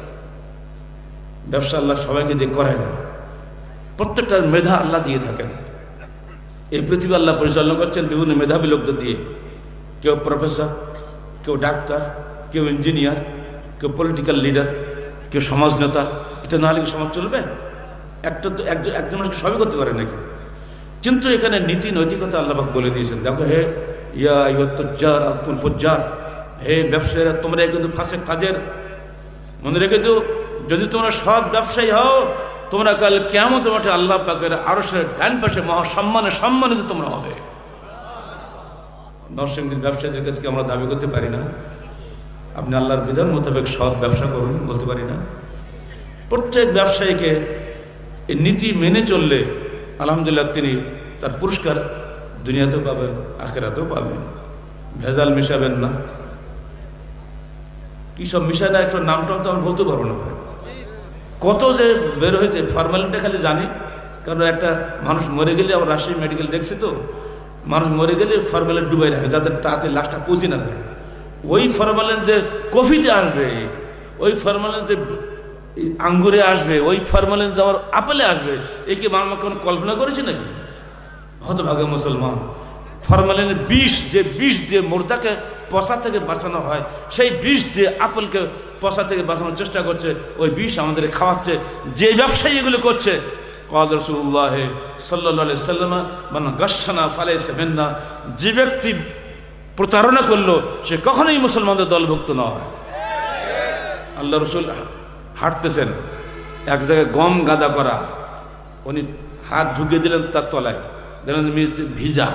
Speaker 1: ব্যবসা আল্লাহ সবাইকে দিয়ে করায় না, প্রত্যেকটার মেধা আল্লাহ দিয়ে থাকেন। এই পৃথিবী আল্লাহ পরিচালনা করছেন বিভিন্ন মেধাবী লোকদের দিয়ে। কেউ প্রফেসর, কেউ ডাক্তার, কেউ ইঞ্জিনিয়ার, কেউ পলিটিক্যাল লিডার, কেউ সমাজ নেতা। এটা না হলে কি সমাজ চলবে? একটা তো একজন মানুষকে সবই করতে পারে নাকি? কিন্তু এখানে নীতি নৈতিকতা আল্লাহ পাক বলে দিয়েছেন। দেখো, হে ইয়া আইয়ুহাত-তাজ্জার আতুল ফুজ্জার, হে ব্যবসায়ীরা, তোমরা কিন্তু ফাসেক কাজের মনে রেখে দিও। যদি তোমরা সৎ ব্যবসায়ী হও, তোমরা কাল কিয়ামতের মাঠে আল্লাহ পাকের আরশের ডান পাশে মহাসম্মানে সম্মানিত তোমরা হবে। নরসিংদীর ব্যবসায়ীদের কাছে কি আমরা দাবি করতে পারি না আপনি আল্লাহর বিধান মোতাবেক সৎ ব্যবসা করুন? বলতে পারি না? প্রত্যেক ব্যবসায়ীকে এই নীতি মেনে চললে আলহামদুলিল্লাহ তিনি তার পুরস্কার দুনিয়াতেও পাবেন, আখিরাতেও পাবেন। ভেজাল মিশাবেন না। কি সব মিশায় না, একটা নামটাও তো আমি বলতে পারবো না ভাই। কত যে বের হয়েছে, ফরমালিনটা খালি জানি। কারণ একটা মানুষ মরে গেলে, আমার রাজশাহী মেডিকেল দেখছি তো, মানুষ মরে গেলে ফরমালিন ডুবাই রাখে যাতে তাতে লাশটা পচে না যায়। ওই ফরমালিন যে কফিতে আসবে, ওই ফরমালিন যে আঙ্গুরে আসবে, ওই ফরমালিন যে আমার আপেলে আসবে, একে মানুষ কোনো কল্পনা করেছে নাকি? হতভাগ্য মুসলমান। ফরমালিনের বিষ, যে বিষ দিয়ে মুর্দাকে পচা থেকে বাঁচানো হয়, সেই বিষ দিয়ে আপেলকে পচা থেকে বাঁচানোর চেষ্টা করছে, ওই বিষ আমাদের খাওয়াচ্ছে। যে ব্যবসায়ী এগুলো করছে, ক্বাল রাসূলুল্লাহ সাল্লাল্লাহু আলাইহি ওয়াসাল্লাম মান গাশশানা ফালাইসা মিন্না, যে ব্যক্তি প্রতারণা করলো সে কখনোই মুসলমানদের দলভুক্ত নয়। আল্লাহ রসুল হাঁটতেছেন, এক জায়গায় গম গাদা করা, উনি হাত ঢুকিয়ে দিলেন তার তলায়, দেখলেন ভিজা।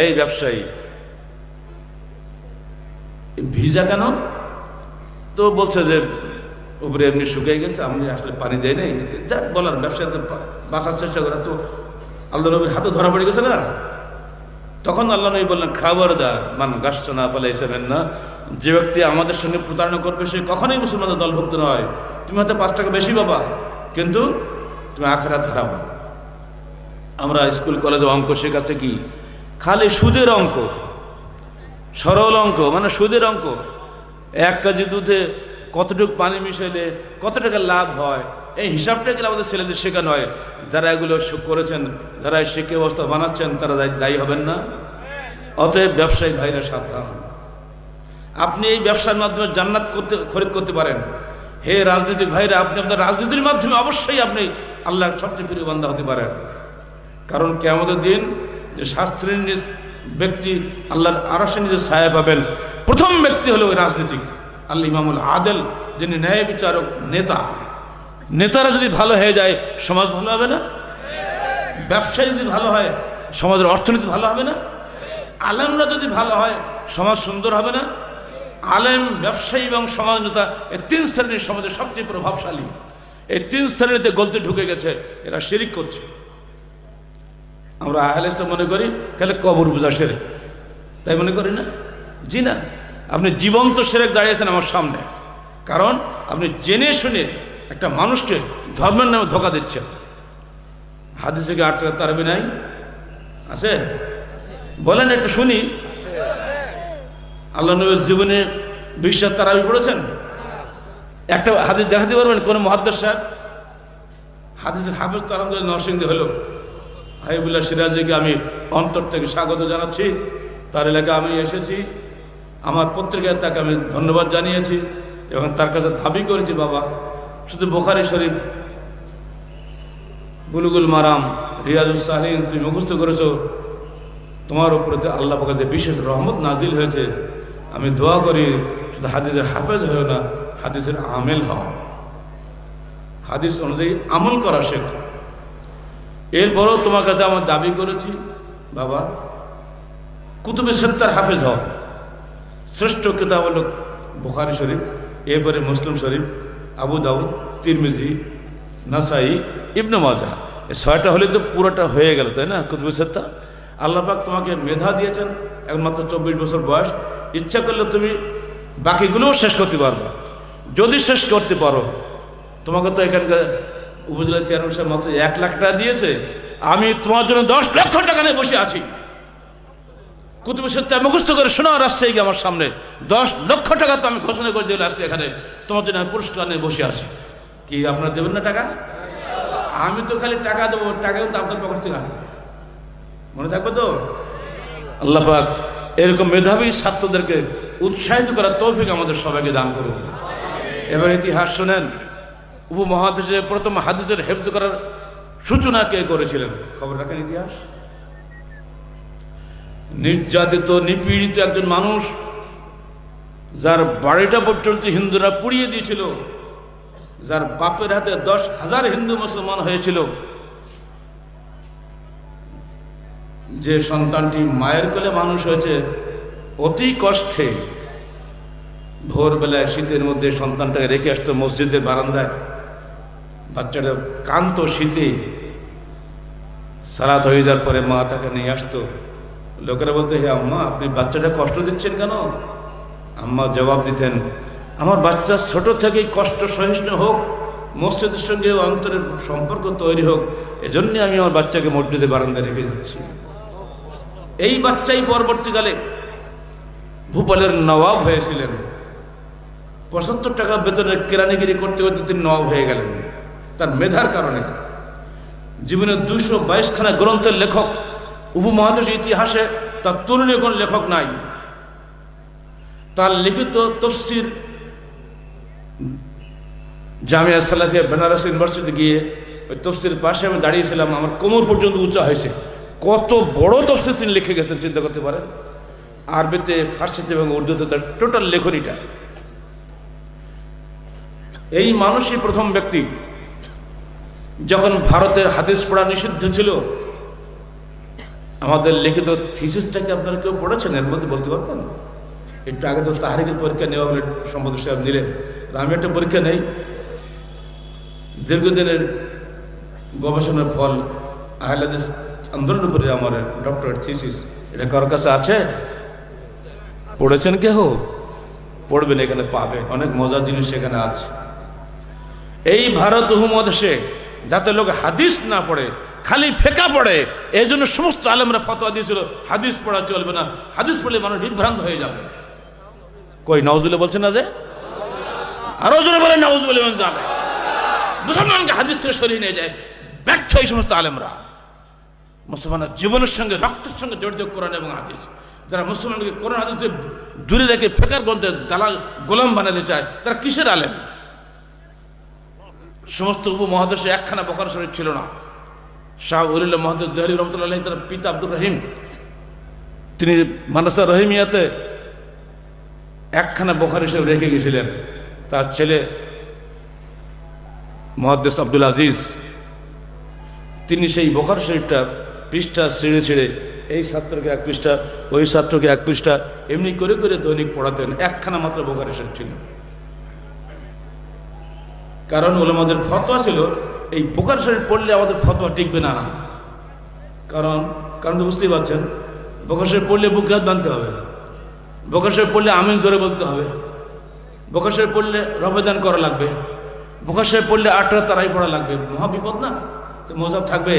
Speaker 1: এই ব্যবসায়ী, ভিজা কেন? তো বলছে যে উপরে এমনি শুকিয়ে গেছে, আমি আসলে পানি দেয় নাই, যাক বলার ব্যবসাতে বাঁচার চেষ্টা করে, তো আল্লাহ নবীর হাতে ধরা পড়ে গেছে না। তখন আল্লাহ নবী বললেন, খাবারদার মান গাছনা ফেলে হিসেবেন না, যে ব্যক্তি আমাদের সঙ্গে প্রতারণা করবে সে কখনোই মুসলমানদের দলভুক্ত নয়। তুমি হয়তো 5 টাকা বেশি পাবা, কিন্তু তুমি আখিরাত হারাবা। আমরা স্কুল কলেজে অঙ্ক শেখাচ্ছে কি, খালি সুদের অঙ্ক, সরল অঙ্ক, মানে সুদের অঙ্ক। 1 কেজি দুধে কতটুকু পানি মিশাইলে কত টাকা লাভ হয়, এই হিসাবটা গেলে আমাদের ছেলেদের শেখানো হয়। যারা এগুলো করেছেন, যারা এই শিক্ষা ব্যবস্থা বানাচ্ছেন, তারা দায়ী হবেন না? অতএব ব্যবসায়ী ভাইরা সাবধান। আপনি এই ব্যবসার মাধ্যমে জান্নাত খরিদ করতে পারেন। হে রাজনৈতিক ভাইরা, আপনি আপনার রাজনীতির মাধ্যমে অবশ্যই আপনি আল্লাহর সবচেয়ে প্রিয় বান্দা হতে পারেন। কারণ কিয়ামতের দিন যে শাস্ত্রীর ব্যক্তি আল্লাহর আরশে নিজের ছায়া পাবেন, প্রথম ব্যক্তি হলো ওই রাজনীতিক, আল ইমামুল আদেল, যিনি ন্যায় বিচারক নেতা। নেতারা যদি ভালো হয়ে যায়, সমাজ ভালো হবে না? ব্যবসায়ী যদি ভালো হয়, সমাজের অর্থনীতি ভালো হবে না? আলেমরা যদি ভালো হয়, সমাজ সুন্দর হবে না? আলেম, ব্যবসায়ী এবং সমাজ নেতা, এই 3 শ্রেণীর সমাজের সবচেয়ে প্রভাবশালী। এই 3 শ্রেণীতে গলতি ঢুকে গেছে, এরা শিরিক করছে। আমরা আহলে ইসলাম মনে করি তাহলে কবর পূজা শিরক, তাই মনে করি না? জি না, আপনি জীবন্ত শিরক দাঁড়িয়েছেন আমার সামনে, কারণ আপনি জেনে শুনে একটা মানুষকে ধর্মের নামে ধোঁকা দিচ্ছেন। হাদিসে কি 8 টাকা তারাবি নাই? আছে? বলেন একটু শুনি। আল্লাহ নবীর জীবনে 20 তারাবি পড়েছেন? একটা হাদিস দেখাতে পারবেন কোন মুহাদ্দিস সাহেব? হাদিসের হাফেজ তো আলহামদুলিল্লাহ নরসিংদী হলো। হাবিবুল্লাহ সিরাজিকে আমি অন্তর থেকে স্বাগত জানাচ্ছি। তার এলাকায় আমি এসেছি, আমার পত্রিকায় তাকে আমি ধন্যবাদ জানিয়েছি এবং তার কাছে দাবি করেছি, বাবা শুধু বুখারী শরীফ, বুলুগুল মারাম, রিয়াজুস সালিহিন তুমি মুখস্থ করেছো, তোমার উপরে আল্লাহ পাকের বিশেষ রহমত নাজিল হয়েছে। আমি দোয়া করি শুধু হাদিসের হাফেজ হও না, হাদিসের আমেল হও, হাদিস অনুযায়ী আমল করা শেখো। এরপরও তোমার কাছে আমার দাবি করেছি, বাবা কুতুবে সিত্তার হাফেজ হও। শ্রেষ্ঠ কিতাব হলো বুখারী শরীফ, এরপরে মুসলিম শরীফ, আবু দাউদ, তিরমিজি, নাসাই, ইবনে মাজাহ। এই 6টা হলে তো পুরোটা হয়ে গেল, তাই না? কুতুবে সিত্তা। আল্লাহ পাক তোমাকে মেধা দিয়েছেন, এখন মাত্র 24 বছর বয়স, ইচ্ছা করলে তুমি বাকিগুলোও শেষ করতে পারবা। যদি শেষ করতে পারো, তোমাকে তো এখানকার উপজেলা চেয়ারম্যান সাহেব মাত্র 1 লাখ টাকা দিয়েছে, আমি তোমার জন্য 10 লক্ষ টাকা নিয়ে বসে আছি। কুতুবে সিত্তা মুখস্থ করে শোনাও রাস্তায় গিয়ে আমার সামনে, 10 লক্ষ টাকা তো আমি ঘোষণা করে দিলাম আজকে এখানে, তোমার জন্য আমি পুরস্কার নিয়ে বসে আছি। কি আপনারা দেবেন না টাকা? আমি তো খালি টাকা দেবো, টাকা কিন্তু আপনার পকেট থেকে আসবে, মনে থাকবে তো? আল্লাহ পাক এরকম মেধাবী ছাত্রদেরকে উৎসাহিত করার তৌফিক আমাদের সবাইকে দান করুন। এবার ইতিহাস শোনেন, উপমহাদেশে প্রথম হাদিসের হেফজ করার সূচনা কে করেছিলেন? খবর রাখেন ইতিহাস? নির্যাতিত নিপীড়িত একজন মানুষ, যার বাড়িটা পর্যন্ত হিন্দুরা পুড়িয়ে দিয়েছিল, যার বাপের হাতে 10,000 হিন্দু মুসলমান হয়েছিল, যে সন্তানটি মায়ের কোলে মানুষ হয়েছে অতি কষ্টে, ভোরবেলায় শীতের মধ্যে সন্তানটাকে রেখে আসতো মসজিদের বারান্দায়, বাচ্চাটা কান্ত শীতে, সালাত হয়ে যাওয়ার পরে মা তাকে নিয়ে আসতো। লোকেরা বলতো, হে আম্মা আপনি বাচ্চাটা কষ্ট দিচ্ছেন কেন? আম্মা জবাব দিতেন, আমার বাচ্চা ছোট থেকেই কষ্ট সহিষ্ণু হোক, মসজিদের সঙ্গে অন্তরের সম্পর্ক তৈরি হোক, এজন্য আমি আমার বাচ্চাকে মসজিদের বারান্দায় রেখে যাচ্ছি। এই বাচ্চাই পরবর্তীকালে ভূপালের নবাব হয়েছিলেন। 75 টাকা বেতনের কেরানিগিরি করতে করতে তিনি নবাব হয়ে গেলেন তার মেধার কারণে। জীবনের 222খানা গ্রন্থের লেখক, উপমহাদেশের ইতিহাসে তার তুলনীয় কোন লেখক নাই। তার লিখিত তফসির জামিয়া সালাফিয়া বেনারস ইউনিভার্সিটি গিয়ে ওই তফসির পাশে আমি দাঁড়িয়েছিলাম, আমার কোমর পর্যন্ত উঁচা হয়েছে। কত বড় তফসির তিনি লিখে গেছেন চিন্তা করতে পারেন, আরবিতে, ফার্সিতে এবং উর্দুতে তার টোটাল লেখনীটা। এই মানুষই প্রথম ব্যক্তি, যখন ভারতে হাদিস পড়া নিষিদ্ধ ছিল, আমাদের লিখিত থিসিসটাকে আপনারা কেউ পড়েছেন? এর মধ্যে বলতে পারতেন? একটু আগে তো তাহরিকের পরীক্ষা নেওয়া হলে সম্পাদক সাহেব দিলেন, আমি একটা পরীক্ষা নেই, দীর্ঘদিনের গবেষণার ফল, আহলে হাদিস আন্দোলনের উপরে আমার ডক্টরেট থিসিস, এটা কারোর কাছে আছে? পড়েছেন কেহ? পড়বেন, এখানে পাবেন অনেক মজার জিনিস সেখানে আছে। এই ভারত উপমহাদেশে যাতে লোক হাদিস না পড়ে, খালি ফেকা পড়ে, এই জন্য সমস্ত আলেমরা ফতোয়া দিয়েছিল হাদিস পড়া চলবে না, হাদিস পড়লে মানুষ বিভ্রান্ত হয়ে যাবে। কই নাউজুবিল্লাহ বলছেন না যে? আরো জোরে বলেন নাউজুবিল্লাহ। যাবে মুসলমানকে হাদিস থেকে সরিয়ে নিয়ে যায় ব্যর্থ এই সমস্ত আলেমরা। মুসলমানের জীবনের সঙ্গে রক্তের সঙ্গে জড়িত কোরআন এবং হাদিস। যারা মুসলমানকে কোরআন হাদিস দূরে রেখে ফেকার গ্রন্থে দালাল গোলাম বানাতে চায়, তারা কিসের আলেম? সমস্ত উপমহাদেশে একখানা বুখারী শরীফ ছিল না। শাহ ওলিউল্লাহ মুহাদ্দিস দেহলী রহমাতুল্লাহ আলাইহি, তার পিতা আব্দুর রহিম, তিনি মাদ্রাসা রহিমিয়াতে একখানা বুখারী শরীফ রেখে গেছিলেন। তার ছেলে মুহাদ্দিস আব্দুল আজিজ, তিনি সেই বুখারী শরীফটা পৃষ্ঠা ছিঁড়ে ছিঁড়ে এই ছাত্রকে এক পৃষ্ঠা, ওই ছাত্রকে এক পৃষ্ঠা, এমনি করে করে দৈনিক পড়াতেন। একখানা মাত্র বুখারী শরীফ ছিল। কারণ ওলামাদের ফতোয়া ছিল এই বুখারী শরীফ পড়লে আমাদের ফতোয়া টিকবে না। কারণ তো বুঝতেই পারছেন, বুখারী শরীফ পড়লে বুক হাত বাঁধতে হবে, বুখারী শরীফ পড়লে আমিন জোরে বলতে হবে, বুখারী শরীফ পড়লে রবেদান করা লাগবে, বুখারী শরীফ পড়লে 8 রাত তারাই পড়া লাগবে। মহা বিপদ না? তো মজাব থাকবে।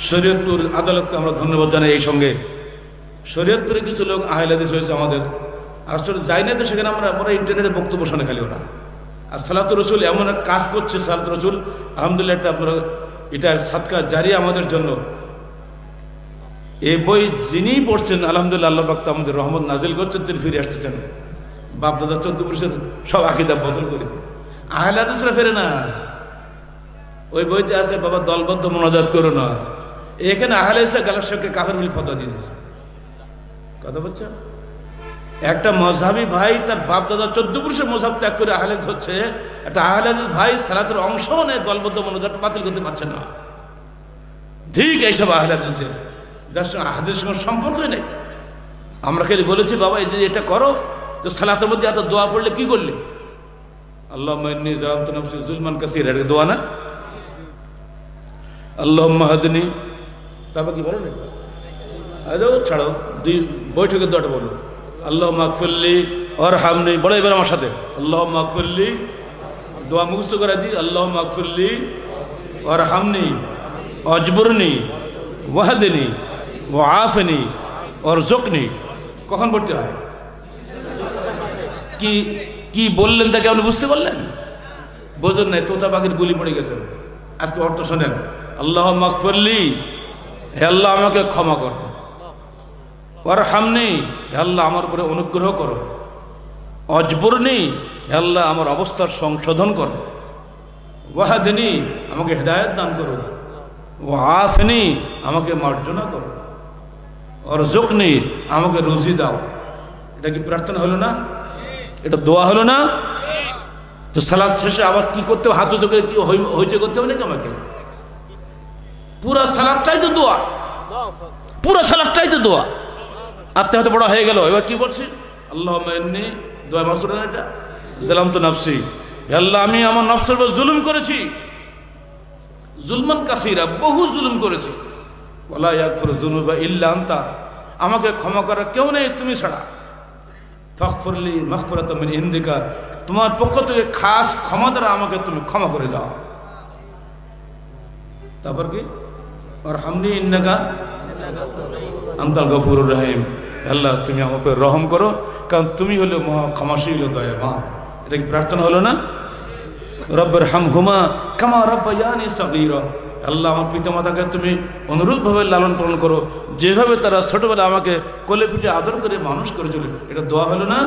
Speaker 1: শরীয়তপুর আদালতকে আমরা ধন্যবাদ জানাই। এই সঙ্গে শরীয়তপুরে কিছু লোক আহলে হাদিস হয়েছে আমাদের, আসলে যাই না তো সেখানে আমরা পরে ইন্টারনেটে বক্তব্য শোনে খালি ওরা। আর সালাতুর রাসূল এমন এক কাজ করছে, সালাতুর রাসূল আলহামদুলিল্লাহ, এটা আপনারা এটার সাদকা জারি আমাদের জন্য। এই বই যিনি পড়ছেন আলহামদুলিল্লাহ, আল্লাহ পাক আমাদের রহমত নাজিল করছেন, তিনি ফিরে আসতেছেন। বাপ দাদা 14 পুরুষের সব আকীদা বদল করে দিয়ে আহলে হাদিসরা ফেরে না। ওই বইতে আছে বাবা দলবদ্ধ মোনাজাত করো না, এখানে আহলে হাদিস গ্যালাক্সিকে কাফের বলে ফতোয়া দিয়ে দিয়েছে। কথা বলছেন? একটা মযহাবী ভাই তার বাপ দাদা 14 পুরুষের মযহাব ত্যাগ করে আহলে হাদিস হচ্ছে, একটা আহলে হাদিস ভাই সালাতের অংশ নেয়, দলবদ্ধ মোনাজাত বাতিল করতে পারছেন না। ঠিক এইসব আহলে হাদিসদের, যার সঙ্গে হাদিসের সঙ্গে সম্পর্কই নেই। আমরা খালি বলেছি বাবা এই যে এটা করো, তো সালাতের মধ্যে এত দোয়া পড়লে কি করলে? আল্লাহুম্মা ইন্নী যালামতু নাফসি যুলমান কাসীরা, এটা দোয়া না? আল্লাহুম্মা হাদনি, তারপর কি বলেন? আরে ছাড়ো, দুই বৈঠকের দোয়াটা বলো, আল্লাহুম্মা আগফিরলি ওয়ারহামনি। বলো এবার আমার সাথে, আল্লাহুম্মা আগফিরলি, দোয়া মুখস্থ করে দিই, আল্লাহুম্মা আগফিরলি ওয়ারহামনি ওয়াজবুরনি ওয়াহদিনি ওয়াআফিনি ওয়ারযুকনি। কখন পড়তে হয়? কি কি বললেন তাকে আপনি বুঝতে পারলেন? বোঝেন নাই, তোতা পাখির গুলি পড়ে গেছেন। আজকে অর্থ শোনেন, আল্লাহুম্মা আগফিরলি, হে আল্লাহ আমাকে ক্ষমা করো, ওয়ারহামনি, হে আল্লাহ আমার উপরে অনুগ্রহ করো, ওয়াজবুরনি, হে আল্লাহ আমার অবস্থার সংশোধন করো, ওয়াহদিনি, আমাকে হেদায়েত দান করো, ওয়াআফিনি, আমাকে মার্জনা করো, ওয়ারযুকনি, আমাকে রুজি দাও। এটা কি প্রার্থনা হলো না? এটা দোয়া হলো না? তো সালাত শেষে আবার কি করতে হবে? হাত উঁচু করে কি হইচই করতে হবে নাকি আমাকে? পুরা সালাতটাই তো দোয়া, পুরা সালাতটাই তো দোয়া। আত্মা হতে বড় হয়ে গেল। এবার কি বলছি? আল্লাহুম্মা ইন্নী, দোয়া মাসুরা এটা, যালামতু নাফসি, হে আল্লাহ আমি আমার নফসের উপর জুলুম করেছি, জুলমান কাসীরা, বহু জুলুম করেছি। ওয়ালা ইয়াগফিরু যুনুবা ইল্লা আনতা, আমাকে ক্ষমা করার কেউ নেই তুমি ছাড়া। ফাগফিরলি মাগফিরাতাম মিন ইনদিকা, তোমার পক্ষ থেকে খাস ক্ষমা দ্বারা আমাকে তুমি ক্ষমা করে দাও। তারপর কি? ওয়ারহামনি ইন্নাকা আনতাল গফুরুর রহিম, আল্লাহ তুমি আমাকে রহম করো, কারণ তুমি হলো মহা ক্ষমাশীল দয়াবান। এটা কি প্রার্থনা হলো না? রব্বির হামহুমা কামা রাব্বায়ানি সগীরা, আল্লাহ আমার পিতামাতাকে তুমি অনুরূপভাবে লালন পালন করো, যেভাবে তারা ছোটবেলা আমাকে কোলে পিঠে আদর করে মানুষ করেছিল। এটা দোয়া হলো না?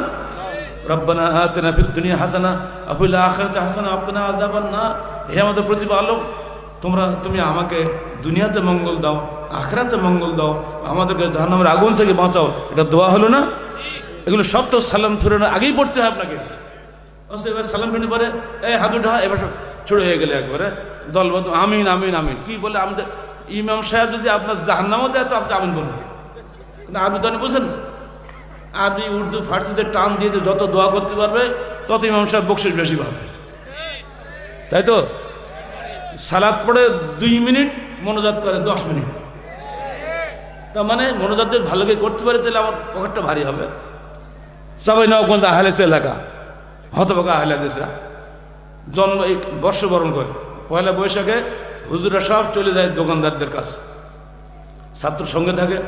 Speaker 1: রব্বানা আতিনা ফিদ দুনিয়া হাসানা ওয়া ফিল আখিরাতি হাসানা ওয়া কিনা আযাবান নার, হে আমাদের প্রতিপালক, তুমি আমাকে দুনিয়াতে মঙ্গল দাও, আখিরাতে মঙ্গল দাও, আমাদেরকে জাহান্নামের আগুন থেকে বাঁচাও। এটা দোয়া হলো না? এগুলো সব তো সালাম ফিরানোর আগেই পড়তে হয় আপনাকে। এবার সালাম ফিরে পরে এই হাত উঠা, এবার সব ছোট হয়ে গেলে একবারে দলবদ্ধ আমিন আমিন আমিন। কি বলে আমাদের ইমাম সাহেব যদি আপনার জাহান্নামও দেয় তো আপনি আমিন বলবেন, কিন্তু আরবি তো আপনি বোঝেন না। আরবি উর্দু ফার্সিতে টান দিয়ে যত দোয়া করতে পারবে তত ইমাম সাহেব বকশিশ বেশি পাবে, তাই তো? সালাত পড়ে 2 মিনিট, মোনাজাত করে 10 মিনিট। তার মানে মোনাজাত যদি ভালো করে করতে পারে তাহলে আমার পকেটটা ভারী হবে। সবাই নবগঞ্জ আহলে হাদিস এলাকা, হতভাগা আহলে হাদিসরা জন্ম এই বর্ষবরণ করে, পয়লা বৈশাখে হুজুরা সব চলে যায় দোকানদারদের কাছে, ছাত্র সঙ্গে থাকে,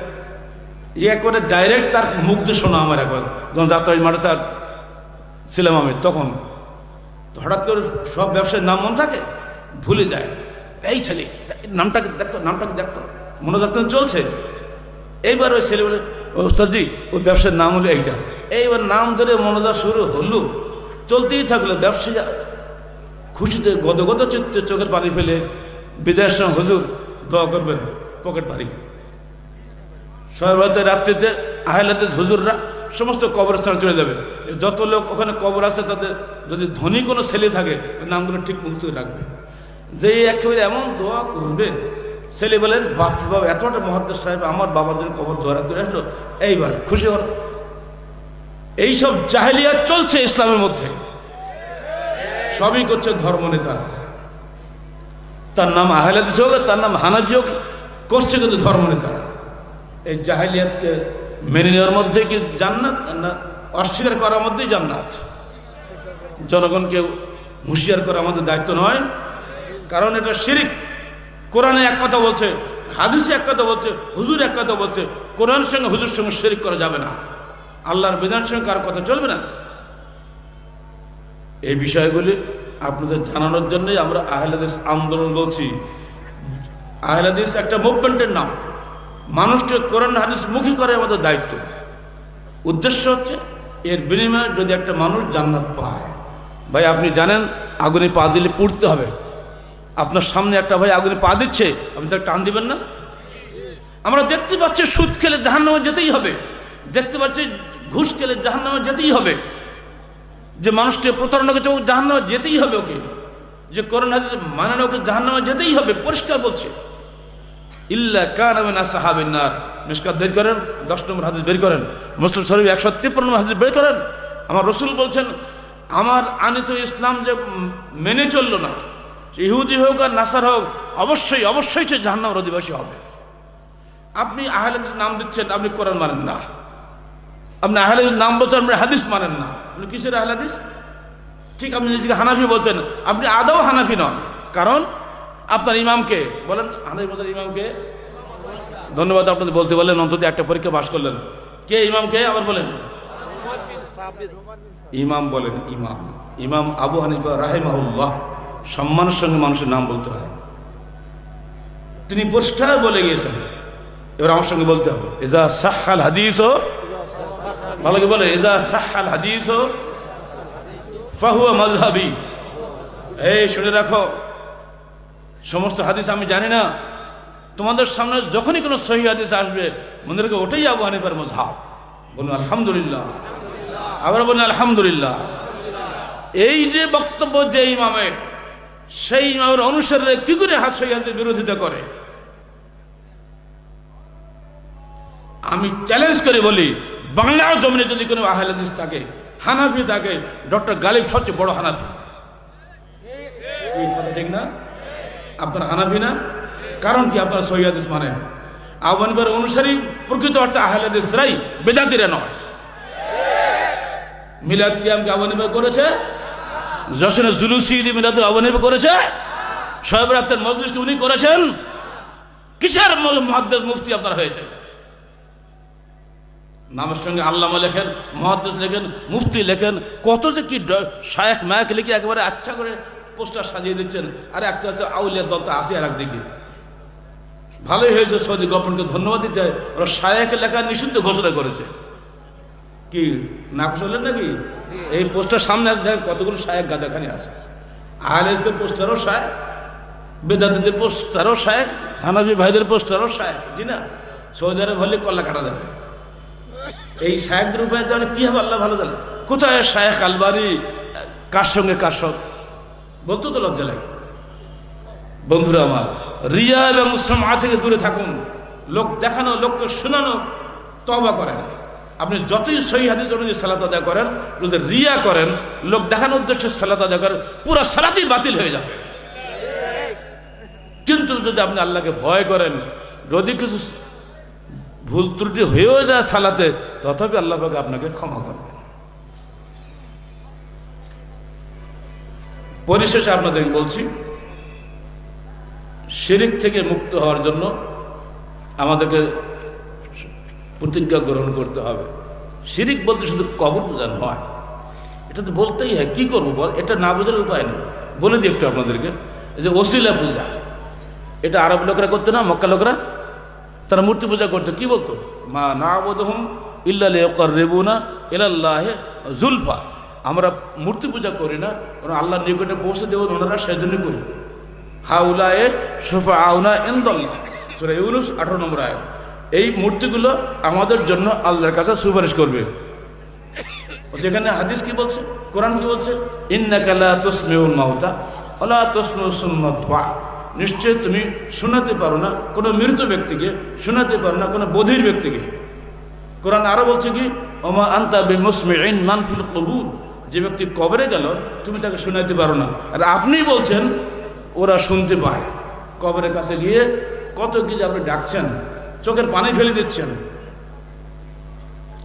Speaker 1: ইয়ে করে ডাইরেক্ট তার মুখ দিয়ে শোনা আমার একবার যখন যাত্রাবাড়ি মাদ্রাসার ছিলাম আমি তখন। তো হঠাৎ করে সব ব্যবসায়ীর নাম মনে থাকে, ভুলে যায়। এই ছেলে নামটাকে দেখতো, নামটাকে দেখতো, মনোজাত চলছে। এইবার ওই ছেলে বলে, ওস্তাদজি ওই ব্যবসার নাম হলো এইটা। এইবার নাম ধরে মনোজাত শুরু হলো, চলতেই থাকলো। ব্যবসায়ী খুশিতে গদগদ চিত্তে চোখের পানি ফেলে বিদায়ের সময় হুজুর দোয়া করবেন, পকেট ভারী। সর্বত রাত্রিতে আহলে হাদিস হুজুররা সমস্ত কবরস্থানে চলে যাবে। যত লোক ওখানে কবর আছে তাদের যদি ধনী কোনো ছেলে থাকে ওই নামগুলো ঠিক মুক্ত রাখবে। যে একেবারে এমন দোয়া করবে, ছেলে বলে বাবা এতটা মুহাদ্দিস সাহেব আমার বাবার জন্য কবর দোয়া করে আসলো, এইবার খুশি হল। এইসব জাহেলিয়াত চলছে ইসলামের মধ্যে, সবই করছে ধর্ম নেতারা। তার নাম আহলে হাদিস হোক, তার নাম হানাফি হোক, করছে কিন্তু ধর্ম নেতারা। এই জাহেলিয়াতকে মেনে নেওয়ার মধ্যে কি জান্নাত, না অস্বীকার করার মধ্যেই জান্নাত? জনগণকে হুঁশিয়ার করা আমাদের দায়িত্ব নয়, কারণ এটা শিরিক। কোরআনে এক কথা বলছে, হাদিসে এক কথা বলছে, হুজুর এক কথা বলছে। কোরআনের সঙ্গে হুজুর সঙ্গে শিরিক করা যাবে না, আল্লাহর বিধানের সঙ্গে কার কথা চলবে না। এই বিষয়গুলি আপনাদের জানানোর জন্যই আমরা আহলে হাদিস আন্দোলন বলছি। আহলে হাদিস একটা মুভমেন্টের নাম, মানুষকে কোরআন হাদিস মুখী করে আমাদের দায়িত্ব। উদ্দেশ্য হচ্ছে এর বিনিময়ে যদি একটা মানুষ জান্নাত পায়। ভাই আপনি জানেন আগুনে পা দিলে পুড়তে হবে, আপনার সামনে একটা ভাই আগুনে পা দিচ্ছে, আপনি তাকে টান দিবেন না? আমরা দেখতে পাচ্ছি সুদ খেলে জাহান্নামে যেতেই হবে, দেখতে পাচ্ছি ঘুষ খেলে জাহান্নামে যেতেই হবে, যে মানুষকে প্রতারণা করছে ও জাহান্নামে যেতেই হবে, ওকে যে কোরআন হাদিস মানে না ওকে জাহান্নামে যেতেই হবে, পরিষ্কার বলছে। ইল্লা কানা মিন আসহাবিন নার, মিশকাত বের করেন, 10 নম্বর হাদিস বের করেন, মুসলিম শরীফ 153 নম্বর হাদিস বের করেন। আমার রাসূল বলছেন, আমার আনিত ইসলাম যে মেনে চললো না, ইহুদি হোক আর নাসার হোক, অবশ্যই অবশ্যই সে জাহান্নামের অধিবাসী হবে। আপনি আহলে হাদিস নাম দিচ্ছেন, আপনি কোরআন মানেন না। আপনি আহলে হাদিস নাম বলছেন, আপনি হাদিস মানেন না। আপনি কিসের আহলে হাদিস? ঠিক আপনি নিজেকে হানাফি বলছেন, আপনি আদৌ হানাফি নন। কারণ আপনার ইমামকে বলেন, হানাফি বলছেন ইমামকে, ধন্যবাদ আপনাদের বলতে বললেন, অন্তত একটা পরীক্ষা পাশ করলেন। কে ইমামকে আবার বলেন? ইমাম বলেন, ইমাম ইমাম আবু হানিফা রাহিমাহুল্লাহ। সম্মানের সঙ্গে মানুষের নাম বলতে হয়, তিনি পরিষ্কার বলে গিয়েছেন। এবার আমার সঙ্গে বলতে হবে, ইজা সাহহাল হাদিস, ভালো করে বলে, ইজা সাহহাল হাদিস ফাহুয়া মাযহাবি। এই শুনে রাখো, সমস্ত হাদিস আমি জানি না, তোমাদের সামনে যখনই কোনো সহিহ হাদিস আসবে মনে রেখে ওটাই আবু হানিফার মাযহাব। বলুন আলহামদুলিল্লাহ, আবার বলুন আলহামদুলিল্লাহ। এই যে বক্তব্য যে ইমামের, সেই ইমামের অনুসারে কি করে সহিহ হাদিসের বিরোধিতা করে? আমি চ্যালেঞ্জ করে বলি, বাংলার জমিনে যদি কোনো আহলে হাদিস থাকে, হানাফি থাকে, ডক্টর গালিব সবচেয়ে বড় হানাফি। ঠিক না? আপনার হানাফি না? কারণ কি? আপনারা সহিহ হাদিস মানেন। আবু হানিফার অনুসারী প্রকৃত অর্থে আহলে হাদিসরাই, বেদাতীরা নয়। মিলাদ কিয়াম কি আবু হানিফা করেছে? জশনে জুলুসি ঈদ মিলাদ আবু হানিফা করেছে? শবে বরাতের মজলিস উনি করেছেন? কিসের মুহাদ্দিস মুফতি আপনারা হয়েছে? নামের সঙ্গে আল্লামা লেখেন, মুহাদ্দিস লেখেন, মুফতি লেখেন, কত যে কি শায়েখ মায়েক লিখে একেবারে আচ্ছা করে পোস্টার সাজিয়ে দিচ্ছেন। আর একটা হচ্ছে আউলিয়ার দলটা আসি আর একদিকে। ভালোই হয়েছে, সৌদি গভর্নমেন্টকে ধন্যবাদ দিতে হয়, ওরা শায়েখ লেখা নিষিদ্ধ ঘোষণা করেছে। কি না হলেন নাকি? এই পোস্টার সামনে আসে, দেখেন কতগুলো শায়েখ গাদাখানি আছে। আহলে হাদিসের পোস্টারও শায়েখ, বেদাতীদের পোস্টারও শায়েখ, হানাফি ভাইদের পোস্টারও শায়েখ। জি না? সৌদি আরব হলে কল্লা কাটা যাবে। এই শায়েখদের উপায় তাহলে কি হবে আল্লাহ ভালো জানে। কোথায় শায়েখ আলবানী, কার সঙ্গে কার সঙ্গে বলতো তো লজ্জা লাগে। বন্ধুরা আমার, রিয়া এবং সুমআ থেকে দূরে থাকুন। লোক দেখানো, লোককে শোনানো তওবা করেন। আপনি যতই সহিহ হাদিস অনুযায়ী সালাত আদায় করেন, যদি রিয়া করেন, লোক দেখানোর উদ্দেশ্যে সালাত আদায় করেন, পুরো সালাতই বাতিল হয়ে যাবে। কিন্তু যদি আপনি আল্লাহকে ভয় করেন, যদি কিছু ভুল ত্রুটি হয়েও যায় সালাতে, তথাপি আল্লাহ পাক আপনাকে ক্ষমা করবেন। পরিশেষে আপনাদেরকে বলছি, শিরক থেকে মুক্ত হওয়ার জন্য আমাদেরকে প্রতিজ্ঞা গ্রহণ করতে হবে। শিরক বলতে শুধু কবর পূজা নয়, এটা তো বলতেই হয়। কি করবো বল, এটা না বোঝার উপায় নেই। বলে দিই একটু আপনাদেরকে, এই যে ওসিলা পূজা, এটা আরব লোকরা করতো না, মক্কা লোকরা, তারা মূর্তি পূজা করতো। কি বলতো? মা না'বুদুহুম ইল্লা লিয়াকাররিবুনা ইলাল্লাহি যুলফা। আমরা মূর্তি পূজা করি না, কারণ আল্লাহর নিকটে পৌঁছে দেব, ওনারা সেজন্য করি। হাউলায়ে শুফাআউনা ইনদাল্লাহ, সূরা ইউনূস 18 নম্বর আয়াত। এই মূর্তিগুলো আমাদের জন্য আল্লাহর কাছে সুপারিশ করবে। যেখানে হাদিস কি বলছে, কোরআন কি বলছে? ইন্নাকা লা তুসমিউল মাউতা ওয়া লা তুসমিউ সুম্মা দুআ। নিশ্চয় তুমি শোনাতে পারো না কোনো মৃত ব্যক্তিকে, শোনাতে পারো না কোনো বধির ব্যক্তিকে। কোরআন আরো বলছে কি, ওমা আনতা বিমুসমিইন মান ফিল কুবুর। যে ব্যক্তি কবরে গেল, তুমি তাকে শোনাতে পারো না। আর আপনি বলছেন ওরা শুনতে পায়। কবরের কাছে গিয়ে কত কি যে আপনি ডাকছেন, চোখের পানি ফেলে দিচ্ছেন।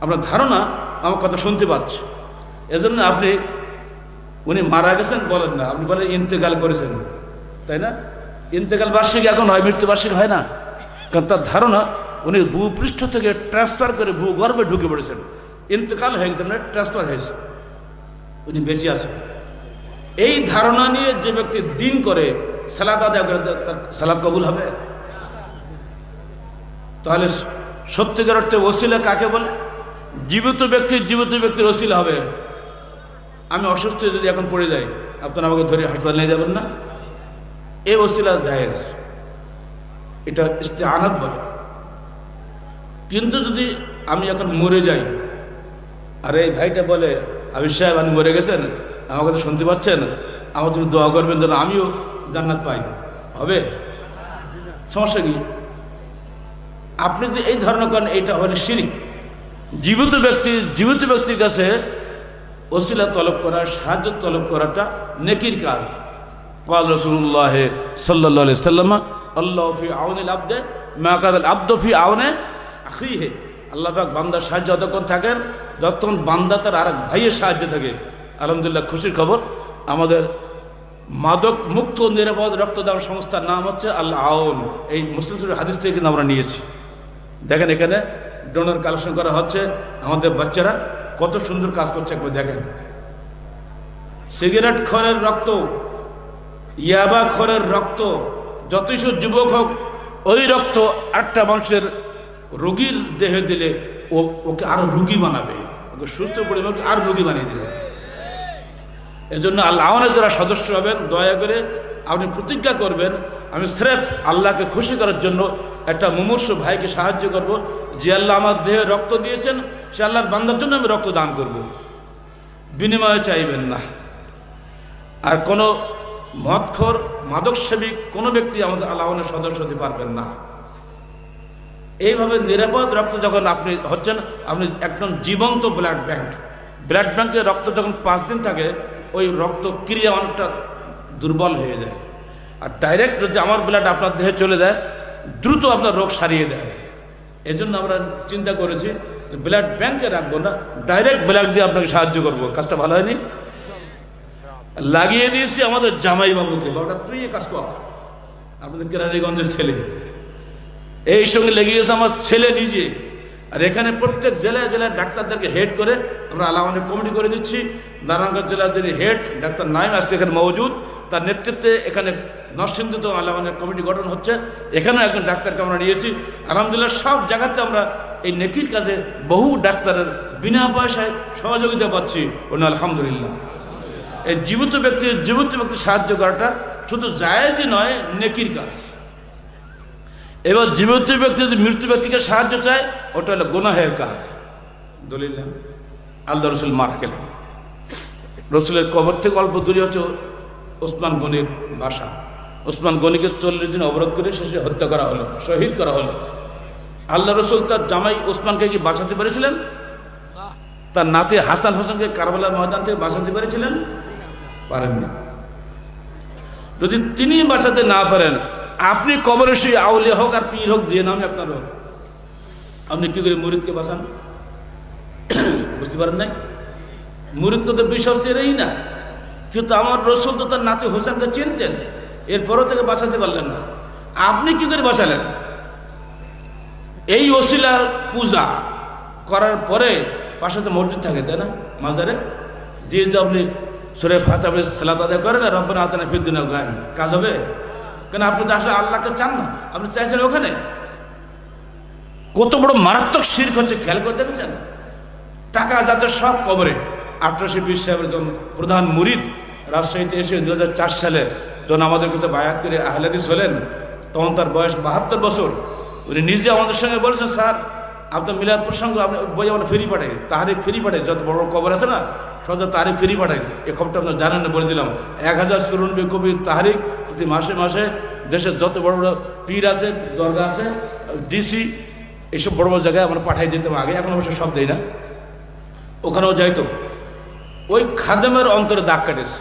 Speaker 1: আপনার ধারণা আমার কথা শুনতে পাচ্ছে, এজন্য আপনি উনি মারা গেছেন বলেন না, আপনি বলেন ইন্তেকাল করেছেন, তাই না? ইন্তেকাল বার্ষিকী এখন হয়, মৃত্যু বার্ষিকী হয় না। কারণ তার ধারণা উনি ভূপৃষ্ঠ থেকে ট্রান্সফার করে ভূগর্ভে ঢুকে পড়েছেন। ইন্তেকাল হয়ে গেছে, মানে ট্রান্সফার হয়েছে, উনি বেঁচে আছেন। এই ধারণা নিয়ে যে ব্যক্তি দিন করে, সালাত আদায় করে, তার সালাত কবুল হবে? তাহলে সত্যিকার অর্থে ওসিলা কাকে বলে? জীবিত ব্যক্তির ওসিলা হবে। আমি অসুস্থ যদি এখন পড়ে যাই, আপনারা আমাকে ধরে হাসপাতালে নিয়ে যাবেন না? এই ওসিলা জায়েজ, এটা ইস্তেআনাত বলে। কিন্তু যদি আমি এখন মরে যাই, আর এই ভাইটা বলে, আবির সাহেব আপনি মরে গেছেন, আমাকে তো শুনতে পাচ্ছেন, আমার তুমি দোয়া করবেন যেন আমিও জান্নাত পাই, হবে? সমস্যা কি? আপনি যদি এই ধারণা করেন, এইটা হলে শিরক। জীবিত ব্যক্তির কাছে ওসিলা তলব করা, সাহায্য তলব করাটা নেকির কাজ। ক্বাল রাসূলুল্লাহ সাল্লাল্লাহু আলাইহি সাল্লাম, আল্লাহু ফি আউনিল আবদে মা কানাল আবদু ফি আউনি আখিহি। আল্লাহ পাক বান্দার সাহায্য যতক্ষণ থাকেন, যতক্ষণ বান্দা তার আরেক ভাইয়ের সাহায্যে থাকে। আলহামদুলিল্লাহ, খুশির খবর, আমাদের মাদক মুক্ত নিরাপদ রক্তদান সংস্থার নাম হচ্ছে আল আউন। এই মুসলিম শরীফ হাদিস থেকে কিন্তু আমরা নিয়েছি। দেখেন এখানে ডোনার কালেকশন করা হচ্ছে, আমাদের বাচ্চারা কত সুন্দর কাজ করছে, একবার দেখেন। সিগারেট খরের রক্ত, ইয়াবা খরের রক্ত, যতই সব যুবক হোক, ওই রক্ত আটটা মানুষের রোগীর দেহে দিলে ওকে আরো রোগী বানাবে, ওকে সুস্থ পরিমাণকে আরো রোগী বানিয়ে দিবে। এর জন্য আল্লাহ আওয়ানের যারা সদস্য হবেন, দয়া করে আপনি প্রতিজ্ঞা করবেন, আমি স্রেফ আল্লাহকে খুশি করার জন্য একটা মুমূর্ষ ভাইকে সাহায্য করব। যে আল্লাহ আমার দেহে রক্ত দিয়েছেন, সে আল্লাহর বান্দার জন্য আমি রক্ত দান করব, বিনিময়ে চাইবেন না। আর কোনো মদখোর, মাদক সেবী কোনো ব্যক্তি আমাদের আল্লাহ আওয়ানের সদস্য হতে পারবেন না। এইভাবে নিরাপদ রক্ত যখন আপনি হচ্ছেন, আপনি একদম জীবন্ত ব্লাড ব্যাংকে রক্ত যখন 5 দিন থাকে, ওই রক্ত ক্রিয়া অনেকটা দুর্বল হয়ে যায়। আর ডাইরেক্ট যদি আমার ব্লাড আপনার দেহে চলে যায়, দ্রুত আপনার রোগ সারিয়ে দেয়। এজন্য আমরা চিন্তা করেছি যে ব্লাড ব্যাংকে রাখবো না, ডাইরেক্ট ব্লাড দিয়ে আপনাকে সাহায্য করবো। কাজটা ভালো হয়নি? লাগিয়ে দিয়েছি আমাদের জামাই বাবুকে, বাবুটা তুই এ কাজ কর, আপনাদের কেরানীগঞ্জের ছেলে। এই সঙ্গে লেগে গেছে আমার ছেলে নিজে। আর এখানে প্রত্যেক জেলায় ডাক্তারদেরকে হেড করে আমরা আলাওয়ানের কমিটি করে দিচ্ছি। নারায়ণগঞ্জ জেলার যিনি হেড ডাক্তার নাইম আজকে এখানে মজুদ, তার নেতৃত্বে এখানে নরসিংদীতে আলাওয়ানের কমিটি গঠন হচ্ছে। এখানেও একজন ডাক্তারকে আমরা নিয়েছি। আলহামদুলিল্লাহ, সব জায়গাতে আমরা এই নেকির কাজে বহু ডাক্তারের বিনা পয়সায় সহযোগিতা পাচ্ছি। আলহামদুলিল্লাহ, এই জীবিত ব্যক্তির সাহায্য করাটা শুধু জায়েজই নয়, নেকির কাজ। এবার জীবিত ব্যক্তি যদি মৃত্যু ব্যক্তিকে সাহায্য চায়, ওটা হলো গুনাহের কাজ। দলিল আল্লাহ রসুল মারা গেলেন, রসুলের কবর থেকে অল্প দূরে হচ্ছে ওসমান গনির বাসা। ওসমান গনিকে 40 দিন অবরোধ করে শেষে হত্যা করা হলো, শহীদ করা হলো। আল্লাহ রসুল তার জামাই ওসমানকে কি বাঁচাতে পেরেছিলেন? তার নাতি হাসান হোসেনকে কারবালার ময়দান থেকে বাঁচাতে পেরেছিলেন? পারেননি। যদি তিনি বাঁচাতে না পারেন, আপনি কবরে শুয়ে আউলিয়া হোক আর পীর হোক, যে নামে আপনার হোক, আপনি কি করে মুরিদকে বাঁচান? বুঝতে পারেন নাই? মুরিদ তো বিশ্বাস চেয়েই না, কিন্তু আমার রসুল তো তার নাতি হোসেনকে চিনতেন, এরপরও থেকে বাঁচাতে পারলেন না, আপনি কি করে বাঁচালেন? এই ওসিলা পূজা করার পরে পাশে তো মসজিদ থাকে, তাই না? মাজারে যে আপনি সূরা ফাতিহা সালাত আদায় করেন আর রব্বানা আতিনা ফিদ দুনিয়া গান, কাজ হবে? কেন আপনি তো আসলে আল্লাহকে চান না, আপনি চাইছেন ওখানে। কত বড় মারাত্মক শিরক হচ্ছে, খেয়াল করে দেখেছেন? টাকা যাতে সব কবরে। 1820 সাহেবের যখন প্রধান মুরিদ রাজশাহীতে এসে 2004 সালে যখন আমাদের কাছে বায়াত করে আহলে হাদিস হলেন, তখন তার বয়স 72 বছর। উনি নিজে আমাদের সঙ্গে বলেছেন, স্যার আপনার মিলাদ প্রসঙ্গ আপনি বই আমরা ফ্রি পাঠাই, তাহারিক ফ্রি পাঠাই, যত বড় কবর আছে না সব তাহারিক ফ্রি পাঠাই। এই খবরটা আপনার জানেন না, বলে দিলাম। 1094 কবির তাহারিক প্রতি মাসে মাসে দেশের যত বড় বড় পীর আছে, দরগা আছে, ডিসি, এইসব বড় বড় জায়গায় আমরা পাঠাই দিতাম আগে, এখন অবশ্য সব দেই না, ওখানেও যাইতো। ওই খাদেমের অন্তরে দাগ কাটেছে।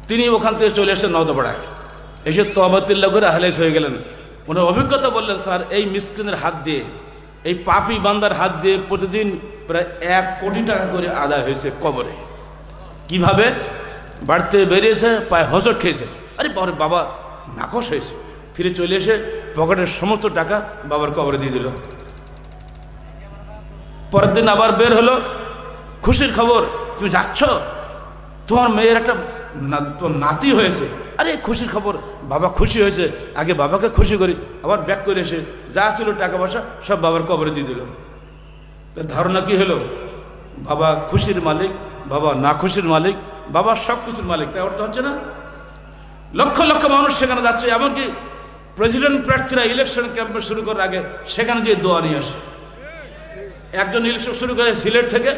Speaker 1: তিনি ওখান থেকে চলে এসে নওদাপাড়ায় এসে তওবাতুল্লাহ করে আহলে হয়ে গেলেন। ওনার অভিজ্ঞতা বললেন, স্যার এই মিসকিনের হাত দিয়ে, এই পাপী বান্দার হাত দিয়ে প্রতিদিন প্রায় 1 কোটি টাকা করে আদায় হয়েছে কবরে। কিভাবে? বাড়িতে বেরিয়েছে, পায়ে হোঁচট খেয়েছে, আরে বাবা নাকশ হয়েছে, ফিরে চলে এসে পকেটের সমস্ত টাকা বাবার কবরে দিয়ে দিল। পরের দিন আবার বের হলো, খুশির খবর, তুমি যাচ্ছ, তোমার মেয়ের একটা নাতি হয়েছে। আরে খুশির খবর, বাবা খুশি হয়েছে, আগে বাবাকে খুশি করি। আবার ব্যাক করে এসে যা ছিল টাকা পয়সা সব বাবার কবরে দিয়ে দিল। তার ধারণা কি হলো? বাবা খুশির মালিক, বাবা না খুশির মালিক, বাবা সব কিছুর মালিক। তাই অর্থ হচ্ছে না? লক্ষ লক্ষ মানুষ সেখানে যাচ্ছে, এমনকি প্রেসিডেন্ট প্রার্থীরা ইলেকশন ক্যাম্পেন শুরু করার আগে সেখানে যে দোয়া নিয়ে আসে। একজন ইলেকশন শুরু করে সিলেট থেকে,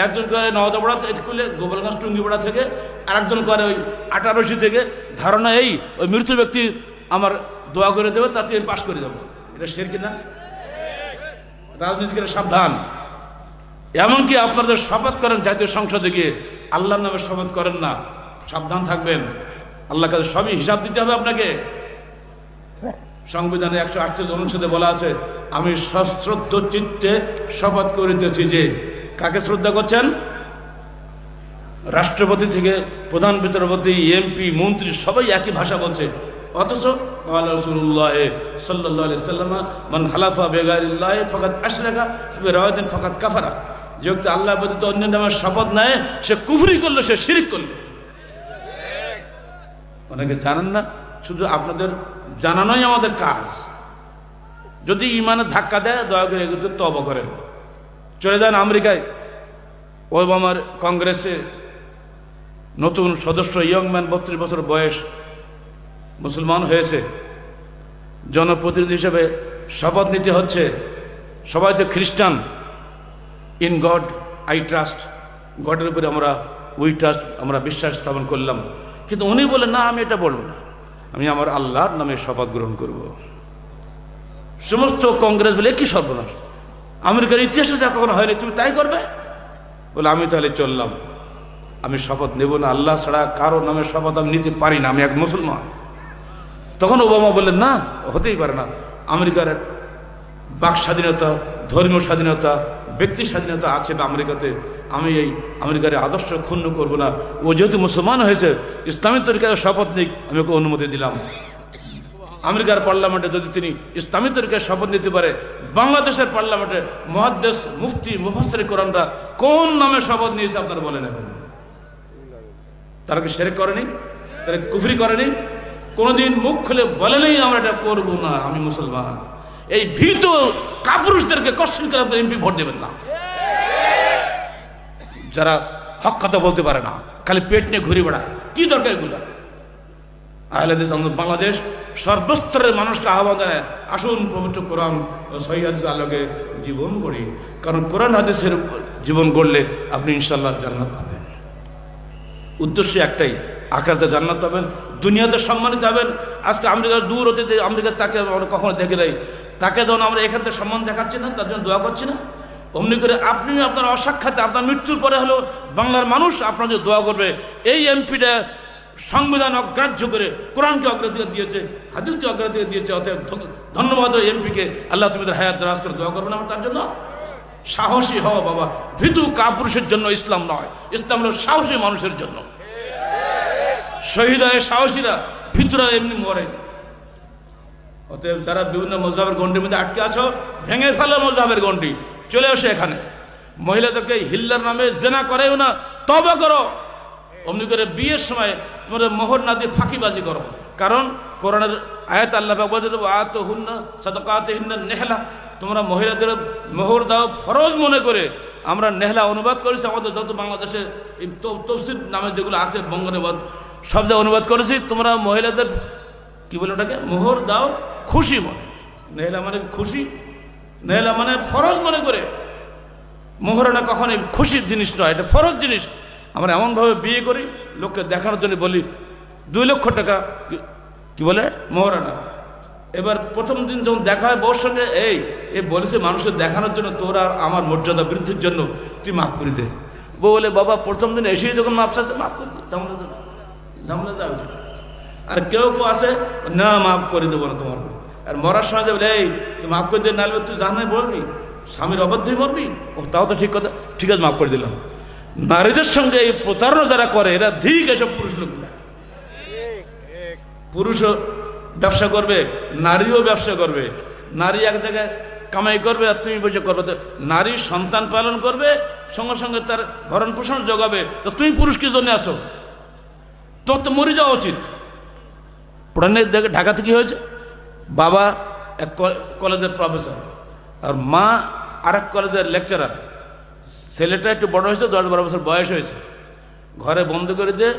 Speaker 1: একজন করে নওদাপাড়া থেকে, গোপালগঞ্জ টুঙ্গিপাড়া থেকে, আর একজন করে ওই 18 থেকে। ধারণা এই, ওই মৃত ব্যক্তি আমার দোয়া করে দেবে, তাতে আমি পাশ করে দেবো। এটা শিরক না? রাজনীতিকের সাবধান। এমনকি আপনাদের শপথ করেন জাতীয় সংসদে গিয়ে, আল্লাহর নামে শপথ করেন না, সাবধান থাকবেন। আল্লাহর কাছে সবই হিসাব দিতে হবে আপনাকে। সংবিধানে 148 অনুচ্ছেদে বলা আছে, আমি সশ্রদ্ধ চিত্তে শপথ করিতেছি যে। কাকে শ্রদ্ধা করছেন? রাষ্ট্রপতি থেকে প্রধান বিচারপতি, এমপি, মন্ত্রী সবাই একই ভাষা বলছে। অথচ রাসূলুল্লাহ সাল্লাল্লাহু আলাইহি ওয়াসাল্লাম, মান হালাফা বিগাইরিল্লাহ ফাকাদ আশরাকা ওয়া রাওয়াতিন ফাকাদ কাফারা। যে ব্যক্তি আল্লাহ ব্যতীত অন্য নামে শপথ নেয় সে কুফরি করলো, সে শিরক করলো। অনেকে জানেন না, শুধু আপনাদের জানানোই আমাদের কাজ। যদি ইমানে ধাক্কা দেয়, দয়া করে এগুলো তওবা করেন। চলে যান আমেরিকায়, ওবামার কংগ্রেসে নতুন সদস্য, ইয়ং ম্যান, 32 বছর বয়স, মুসলমান হয়েছে, জনপ্রতিনিধি হিসেবে শপথ নিতে হচ্ছে। সবাই তো খ্রিস্টান, ইন গড আই ট্রাস্ট, গডের উপরে উই ট্রাস্ট, আমরা বিশ্বাস স্থাপন করলাম। কিন্তু উনি বলেন, না আমি এটা বলবো না, আমি আমার আল্লাহর নামে শপথ গ্রহণ করব। সমস্ত কংগ্রেস বলে কি সর্বনাশ, আমেরিকার ইতিহাসে যা কখনো হয়নি, তুমি তাই করবে? বলে আমি তাহলে চললাম, আমি শপথ নেব না, আল্লাহ ছাড়া কারো নামে শপথ আমি নিতে পারি না, আমি এক মুসলমান। তখন ওবামা বললেন, না হতেই পারে না, আমেরিকার বাক স্বাধীনতা, ধর্মীয় স্বাধীনতা, ব্যক্তি স্বাধীনতা আছে আমেরিকাতে, আমি এই আমেরিকার আদর্শ ক্ষুণ্ণ করব না। ও যেহেতু মুসলমান হয়েছে, ইসলামী তরিকায় শপথ নিক, আমি ওকে অনুমতি দিলাম। আমেরিকার পার্লামেন্টে যদি তিনি ইসলামী তরিকায় শপথ নিতে পারে, বাংলাদেশের পার্লামেন্টে মুহাদ্দিস, মুফতি, মুফাসসির কোরআনরা কোন নামে শপথ নিয়েছে আপনারা বলেন? এখন তারা কি শিরক করেনি? তারা কুফরি করেনি? কোনোদিন মুখ খুলে বলেনি আমরা এটা করব না, আমি মুসলমান। এই ভীত কাপুরুষদেরকে কোশ্চেন করে আপনার এমপি ভোট দেবেন না, যারা হক কথা বলতে পারে না, খালি পেট নিয়ে ঘুরে বেড়ায়। কি দরকার এগুলো? আহলে হাদিস বাংলাদেশ সর্বস্তরের মানুষকে আহ্বান জানায়, আসুন পবিত্র কোরআন ও সহিহ হাদিসের আলোকে জীবন গড়ি। কারণ কোরআন হাদিসের জীবন গড়লে আপনি ইনশাআল্লাহ জান্নাত পাবেন। উদ্দেশ্য একটাই, আখিরাতে জান্নাত পাবেন, দুনিয়াতে সম্মানিত হবেন। আজকে আমেরিকার দূর অতীতে আমেরিকা তাকে আমরা কখনো দেখে নাই, তাকে যখন আমরা এখান থেকে সম্মান দেখাচ্ছি না, তার জন্য দোয়া করছি না, অমনি করে আপনি আপনার অসাক্ষাতে আপনার মৃত্যুর পরে হলো বাংলার মানুষ আপনার জন্য দোয়া করবে। এই এমপিটা সংবিধান অগ্রাহ্য করে কোরআনকে অগ্রাধিকার দিয়েছে, হাদিসকে অগ্রাধিকার দিয়েছে। অতএব ধন্যবাদ ওই এমপিকে, আল্লাহ তুমি তার হায়াত দরাজ করে দোয়া করবেন আমার তার জন্য। সাহসী হওয়া বাবা, ভীতু কাপুরুষের জন্য ইসলাম নয়, ইসলাম হলো সাহসী মানুষের জন্য। শহীদ হয় সাহসীরা, ভিতরা এমনি মরে। অতএব যারা বিভিন্ন মযহাবের গণ্ডির মধ্যে আটকে আছো, ভেঙে ফেলো মযহাবের গণ্ডি, চলে আসে এখানে। মহিলাদেরকে হিল্লার নামে জেনা করেও না, তওবা করো। অমনি করে বিয়ের সময় তোমরা মোহর না দিয়ে ফাঁকিবাজি করো, কারণ কোরআনের আয়াত আল্লাহ পাক বলেছেন আতুহুন্না সাদাকাতিহিন্না নেহলা, তোমরা মহিলাদের মোহর দাও ফরজ মনে করে। আমরা নেহলা অনুবাদ করেছি, আমাদের যত বাংলাদেশে তফসির নামে যেগুলো আছে বঙ্গানুবাদ সব জায়গায় অনুবাদ করেছি। তোমরা মহিলাদের কি বলে ওটাকে, মোহর দাও খুশি মনে। নেহলা মানে খুশি, নেহলা মানে ফরজ মনে করে। মোহরানা কখনোই খুশির জিনিস নয়, এটা ফরজ জিনিস। আমরা এমনভাবে বিয়ে করি, লোককে দেখানোর জন্য বলি 2 লক্ষ টাকা কি বলে মোহরানা। এবার প্রথম দিন যখন দেখা হয় বউর সঙ্গে, এই বলেছে মানুষকে দেখানোর জন্য, তোর আর আমার মর্যাদা বৃদ্ধির জন্য তুই মাফ করে দে। বউ বলে বাবা প্রথম দিন এসেই যখন মাফ চাচ্ছে মাফ করে দে, ঝামেলা যাবে। আর কেউ কেউ আছে না মাফ করে দেবো না তোমার। আর মরার সময় যাবে, এই তুই মাফ করে দে, নাহলে তুই জানাই বলবি স্বামীর অবাধ্যই মরবি। ও তাও তো ঠিক কথা, ঠিক আছে মাফ করে দিলাম। নারীদের সঙ্গে এই প্রতারণা যারা করে এরা ঠিক এসব পুরুষ লোকগুলা। পুরুষও ব্যবসা করবে, নারীও ব্যবসা করবে। নারী এক জায়গায় কামাই করবে আর তুমি বসে করবে। তো নারী সন্তান পালন করবে, সঙ্গে সঙ্গে তার ভরণ পোষণ যোগাবে। তো তুমি পুরুষ কি জন্য আছো? তোর তো মরে যাওয়া উচিত। পুরানের দেখে ঢাকাতে কি হয়েছে, বাবা এক কলেজের প্রফেসর আর মা আর এক কলেজের লেকচারার। ছেলেটা একটু বড় হয়েছে, 10-12 বছর বয়স হয়েছে। ঘরে বন্ধ করে দিয়ে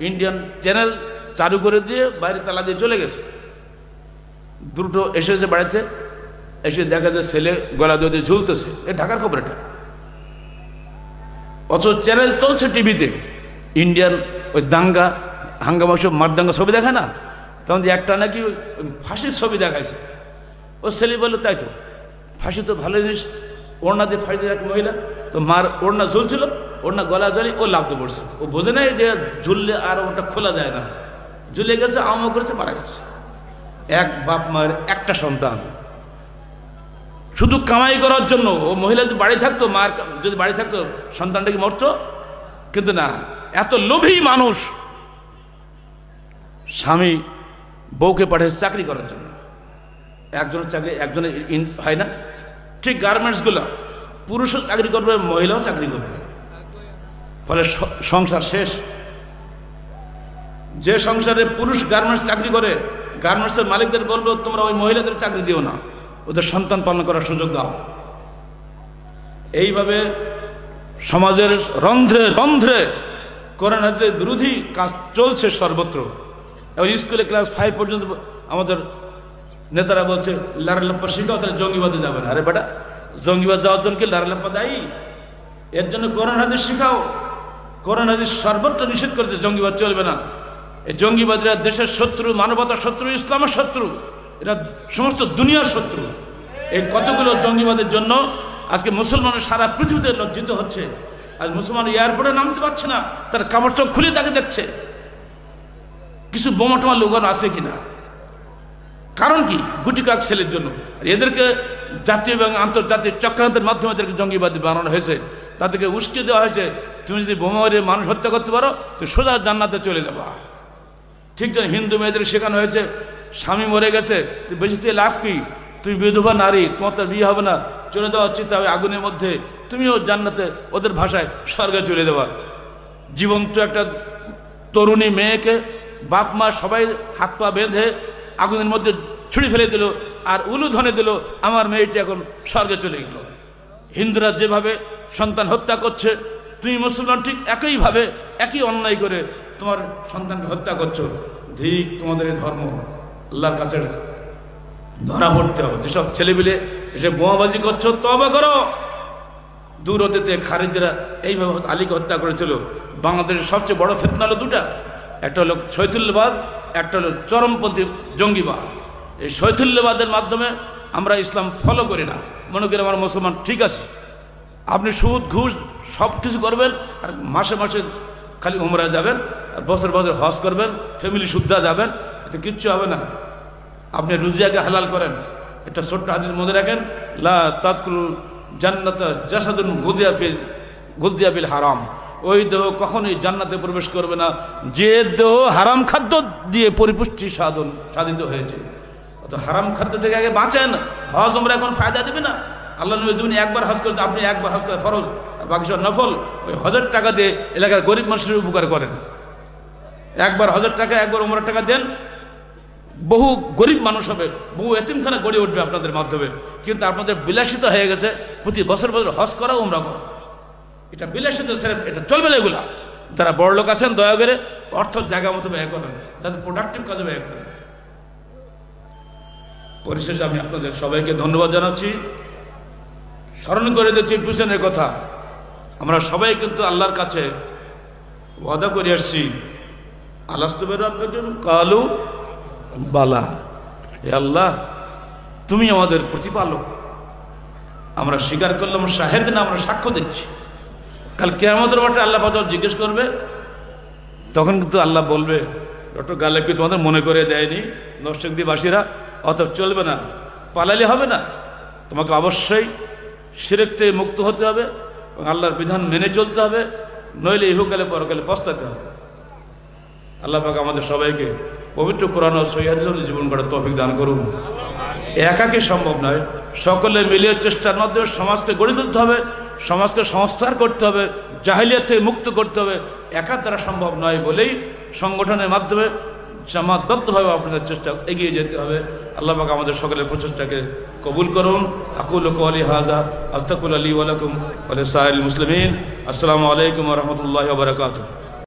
Speaker 1: ইন্ডিয়ান চ্যানেল চালু করে দিয়ে বাইরে তালা দিয়ে চলে গেছে। দুটো এসেছে বাড়িতে, এসে দেখা যায় ছেলে গলা দিয়ে ঝুলতেছে। এ ঢাকার খবর এটা। অথচ চ্যানেল চলছে টিভিতে, ইন্ডিয়ান ওই দাঙ্গা হাঙ্গামা সব মারদাঙ্গা ছবি দেখে না, তখন যে একটা নাকি ফাঁসির ছবি দেখাইছে। ও ছেলে বলল তাই তো, ফাঁসি তো ভালো জিনিস। ওড়না দিয়ে ফাঁসি দিয়ে এক মহিলা, তো মার ওড়না ঝুলছিল, ওড়না গলা জ্বলি ও লাফতে পড়ছে। ও বোঝে নাই যে ঝুললে আর ওটা খোলা যায় না। ঝুলে গেছে, আমা করেছে, মারা গেছে। এক বাপ মায়ের একটা সন্তান, শুধু কামাই করার জন্য। ও মহিলা যদি বাড়ি থাকতো, মার যদি বাড়ি থাকতো, সন্তানটা কি মরতো? কিন্তু না, এত লোভী মানুষ। স্বামী বউকে পাঠিয়ে চাকরি করার জন্য। একজনের চাকরি একজনের হয় না। ঠিক গার্মেন্টসগুলো পুরুষও চাকরি করবে, মহিলাও চাকরি করবে, ফলে সংসার শেষ। যে সংসারে পুরুষ গার্মেন্টস চাকরি করে, গার্মেন্টসের মালিকদের বলবো তোমরা ওই মহিলাদের চাকরি দিও না, ওদের সন্তান পালন করার সুযোগ দাও। এইভাবে সমাজের রন্ধ্রে রন্ধ্রে কোরআন হাদিসের বিরোধী কাজ চলছে সর্বত্র। এবং স্কুলে ক্লাস 5 পর্যন্ত আমাদের নেতারা বলছে লারালাপ্পা শিখাও, তাহলে জঙ্গিবাদে যাবে না। আরে বেটা, জঙ্গিবাদ যাওয়ার জন্য কি লারালাপ্পা দায়ী? এর জন্য কোরআন হাদিস শিখাও। কোরআন হাদিস সর্বত্র নিষেধ করেছে জঙ্গিবাদ চলবে না। এই জঙ্গিবাদীরা দেশের শত্রু, মানবতার শত্রু, ইসলামের শত্রু, এরা সমস্ত দুনিয়ার শত্রু। এই কতগুলো জঙ্গিবাদের জন্য আজকে মুসলমানের সারা পৃথিবীতে লজ্জিত হচ্ছে। আজ মুসলমান এয়ারপোর্টে নামতে পারছে না, তার কাপড় চোখ খুলে তাকে দেখছে কিছু বোমা টোমা লোকানো আছে কিনা। কারণ কি? গুটিকাক ছেলের জন্য। আর এদেরকে জাতীয় এবং আন্তর্জাতিক চক্রান্তের মাধ্যমে এদেরকে জঙ্গিবাদী বানানো হয়েছে, তাদেরকে উস্কে দেওয়া হয়েছে। তুমি যদি বোমা মেরে মানুষ হত্যা করতে পারো, তো সোজা জান্নাতে চলে যাবা। ঠিক যেন হিন্দু মেয়েদের শেখানো হয়েছে, স্বামী মরে গেছে, তুই বেশি থেকে লাভ কি? তুমি বিধবা নারী, তোমার তার বিয়ে হবে না, চলে যাওয়া উচিত হবে আগুনের মধ্যে, তুমিও জান্নাতে, ওদের ভাষায় স্বর্গে চলে যাওয়া। জীবন্ত একটা তরুণী মেয়েকে বাপ মা সবাই হাত পা বেঁধে আগুনের মধ্যে ছুঁড়ে ফেলে দিল আর উলুধ্বনি দিল, আমার মেয়েটি এখন স্বর্গে চলে গেল। হিন্দুরা যেভাবে সন্তান হত্যা করছে, তুমি মুসলমান ঠিক একইভাবে একই অন্যায় করে তোমার সন্তানকে হত্যা করছো। ঠিক তোমাদের এই ধর্ম আল্লাহর কাছে ধরা পড়তে হবে। যেসব ছেলেপিলে এসে বোমাবাজি করছো, তওবা করো। দূর অতীতে খারিজরা এইভাবে আলীকে হত্যা করেছিল। বাংলাদেশের সবচেয়ে বড় ফিতনা হলো দুটা, একটা হলো শৈথুল্যবাদ, একটা হলো চরমপন্থী জঙ্গিবাদ। এই শৈথুল্যবাদের মাধ্যমে আমরা ইসলাম ফলো করি না, মনে করি আমার মুসলমান ঠিক আছে। আপনি সুদ ঘুষ সব কিছু করবেন, আর মাসে মাসে খালি উমরা যাবেন, আর বছর বছর হজ করবেন, ফ্যামিলি শুদ্ধা যাবেন, এতে কিচ্ছু হবে না। আপনি রুজিয়াকে হালাল করেন। একটা ছোট্ট হাদিস মনে রাখেন, লা তাদখুলুল জান্নাতা জাসাদুন গুদিয়া বিল হারাম। ওই দেহ কখনোই জান্নাতে প্রবেশ করবে না যে দেহ হারাম খাদ্য দিয়ে পরিপুষ্টি সাধিত হয়েছে। অত হারাম খাদ্য থেকে আগে বাঁচেন। হজ উমরা এখন ফায়দা দেবে না। আল্লাহ নবী যিনি একবার হজ করেছে, আপনি একবার হজ করে ফরজ, আর বাকি সব নফল। ওই হজের টাকা দিয়ে এলাকার গরিব মানুষের উপকার করেন। একবার হজের টাকা, একবার উমরার টাকা দেন, বহু গরিব মানুষ হবে, বহু এতিমখানা গড়ে উঠবে আপনাদের মাধ্যমে। কিন্তু আপনাদের বিলাসিতা হয়ে গেছে প্রতি বছর বছর হজ করা, উমরা করা। এটা বিলাসিতা, এটা চলবে না। এগুলা যারা বড় লোক আছেন দয়া করে অর্থ জায়গা মতো ব্যয় করেন, যাদের প্রোডাক্টিভ কাজে ব্যয় করেন। পরিশেষে আমি আপনাদের সবাইকে ধন্যবাদ জানাচ্ছি। স্মরণ করে দিচ্ছি পিছনের কথা। আমরা সবাই কিন্তু আল্লাহর কাছে ওয়াদা করে আসছি, আলাস্তু বিরাব্বিকুম ক্বালু বালা, হে আল্লাহ তুমি আমাদের প্রতিপালক। আমরা স্বীকার করলাম, শাহেদ না, আমরা সাক্ষ্য দিচ্ছি। কাল কিয়ামতের মাঠে আল্লাহ পাক জিজ্ঞেস করবে, তখন কিন্তু আল্লাহ বলবে, ডক্টর গালেব কি তোমাদের মনে করে দেয়নি নরসিংদীবাসীরা? অত চলবে না, পালালে হবে না। তোমাকে অবশ্যই শিরক থেকে মুক্ত হতে হবে এবং আল্লাহর বিধান মেনে চলতে হবে, নইলে ইহকালে পরকালে পস্তাতে হবে। আল্লাহ পাক আমাদের সবাইকে পবিত্র কোরআন ও সহিহ হাদিসে জীবন গড়ার তৌফিক দান করুন। একাকে সম্ভব নয়, সকলে মিলিয়ে চেষ্টার মাধ্যমে সমাজকে গড়ে তুলতে হবে, সমাজকে সংস্কার করতে হবে, জাহিলিয়াত থেকে মুক্ত করতে হবে। একার দ্বারা সম্ভব নয় বলেই সংগঠনের মাধ্যমে জামাতবদ্ধভাবে আপনাদের চেষ্টা এগিয়ে যেতে হবে। আল্লাহ পাক আমাদের সকলের প্রচেষ্টাকে কবুল করুন। আকুলু কওলি হাযা আস্তাগফিরুল্লাহ লি ওয়া লাকুম ওয়া লিসাইরিল মুসলিমিন। আসসালামু আলাইকুম ওয়া রাহমাতুল্লাহি ওয়া বারাকাতুহু।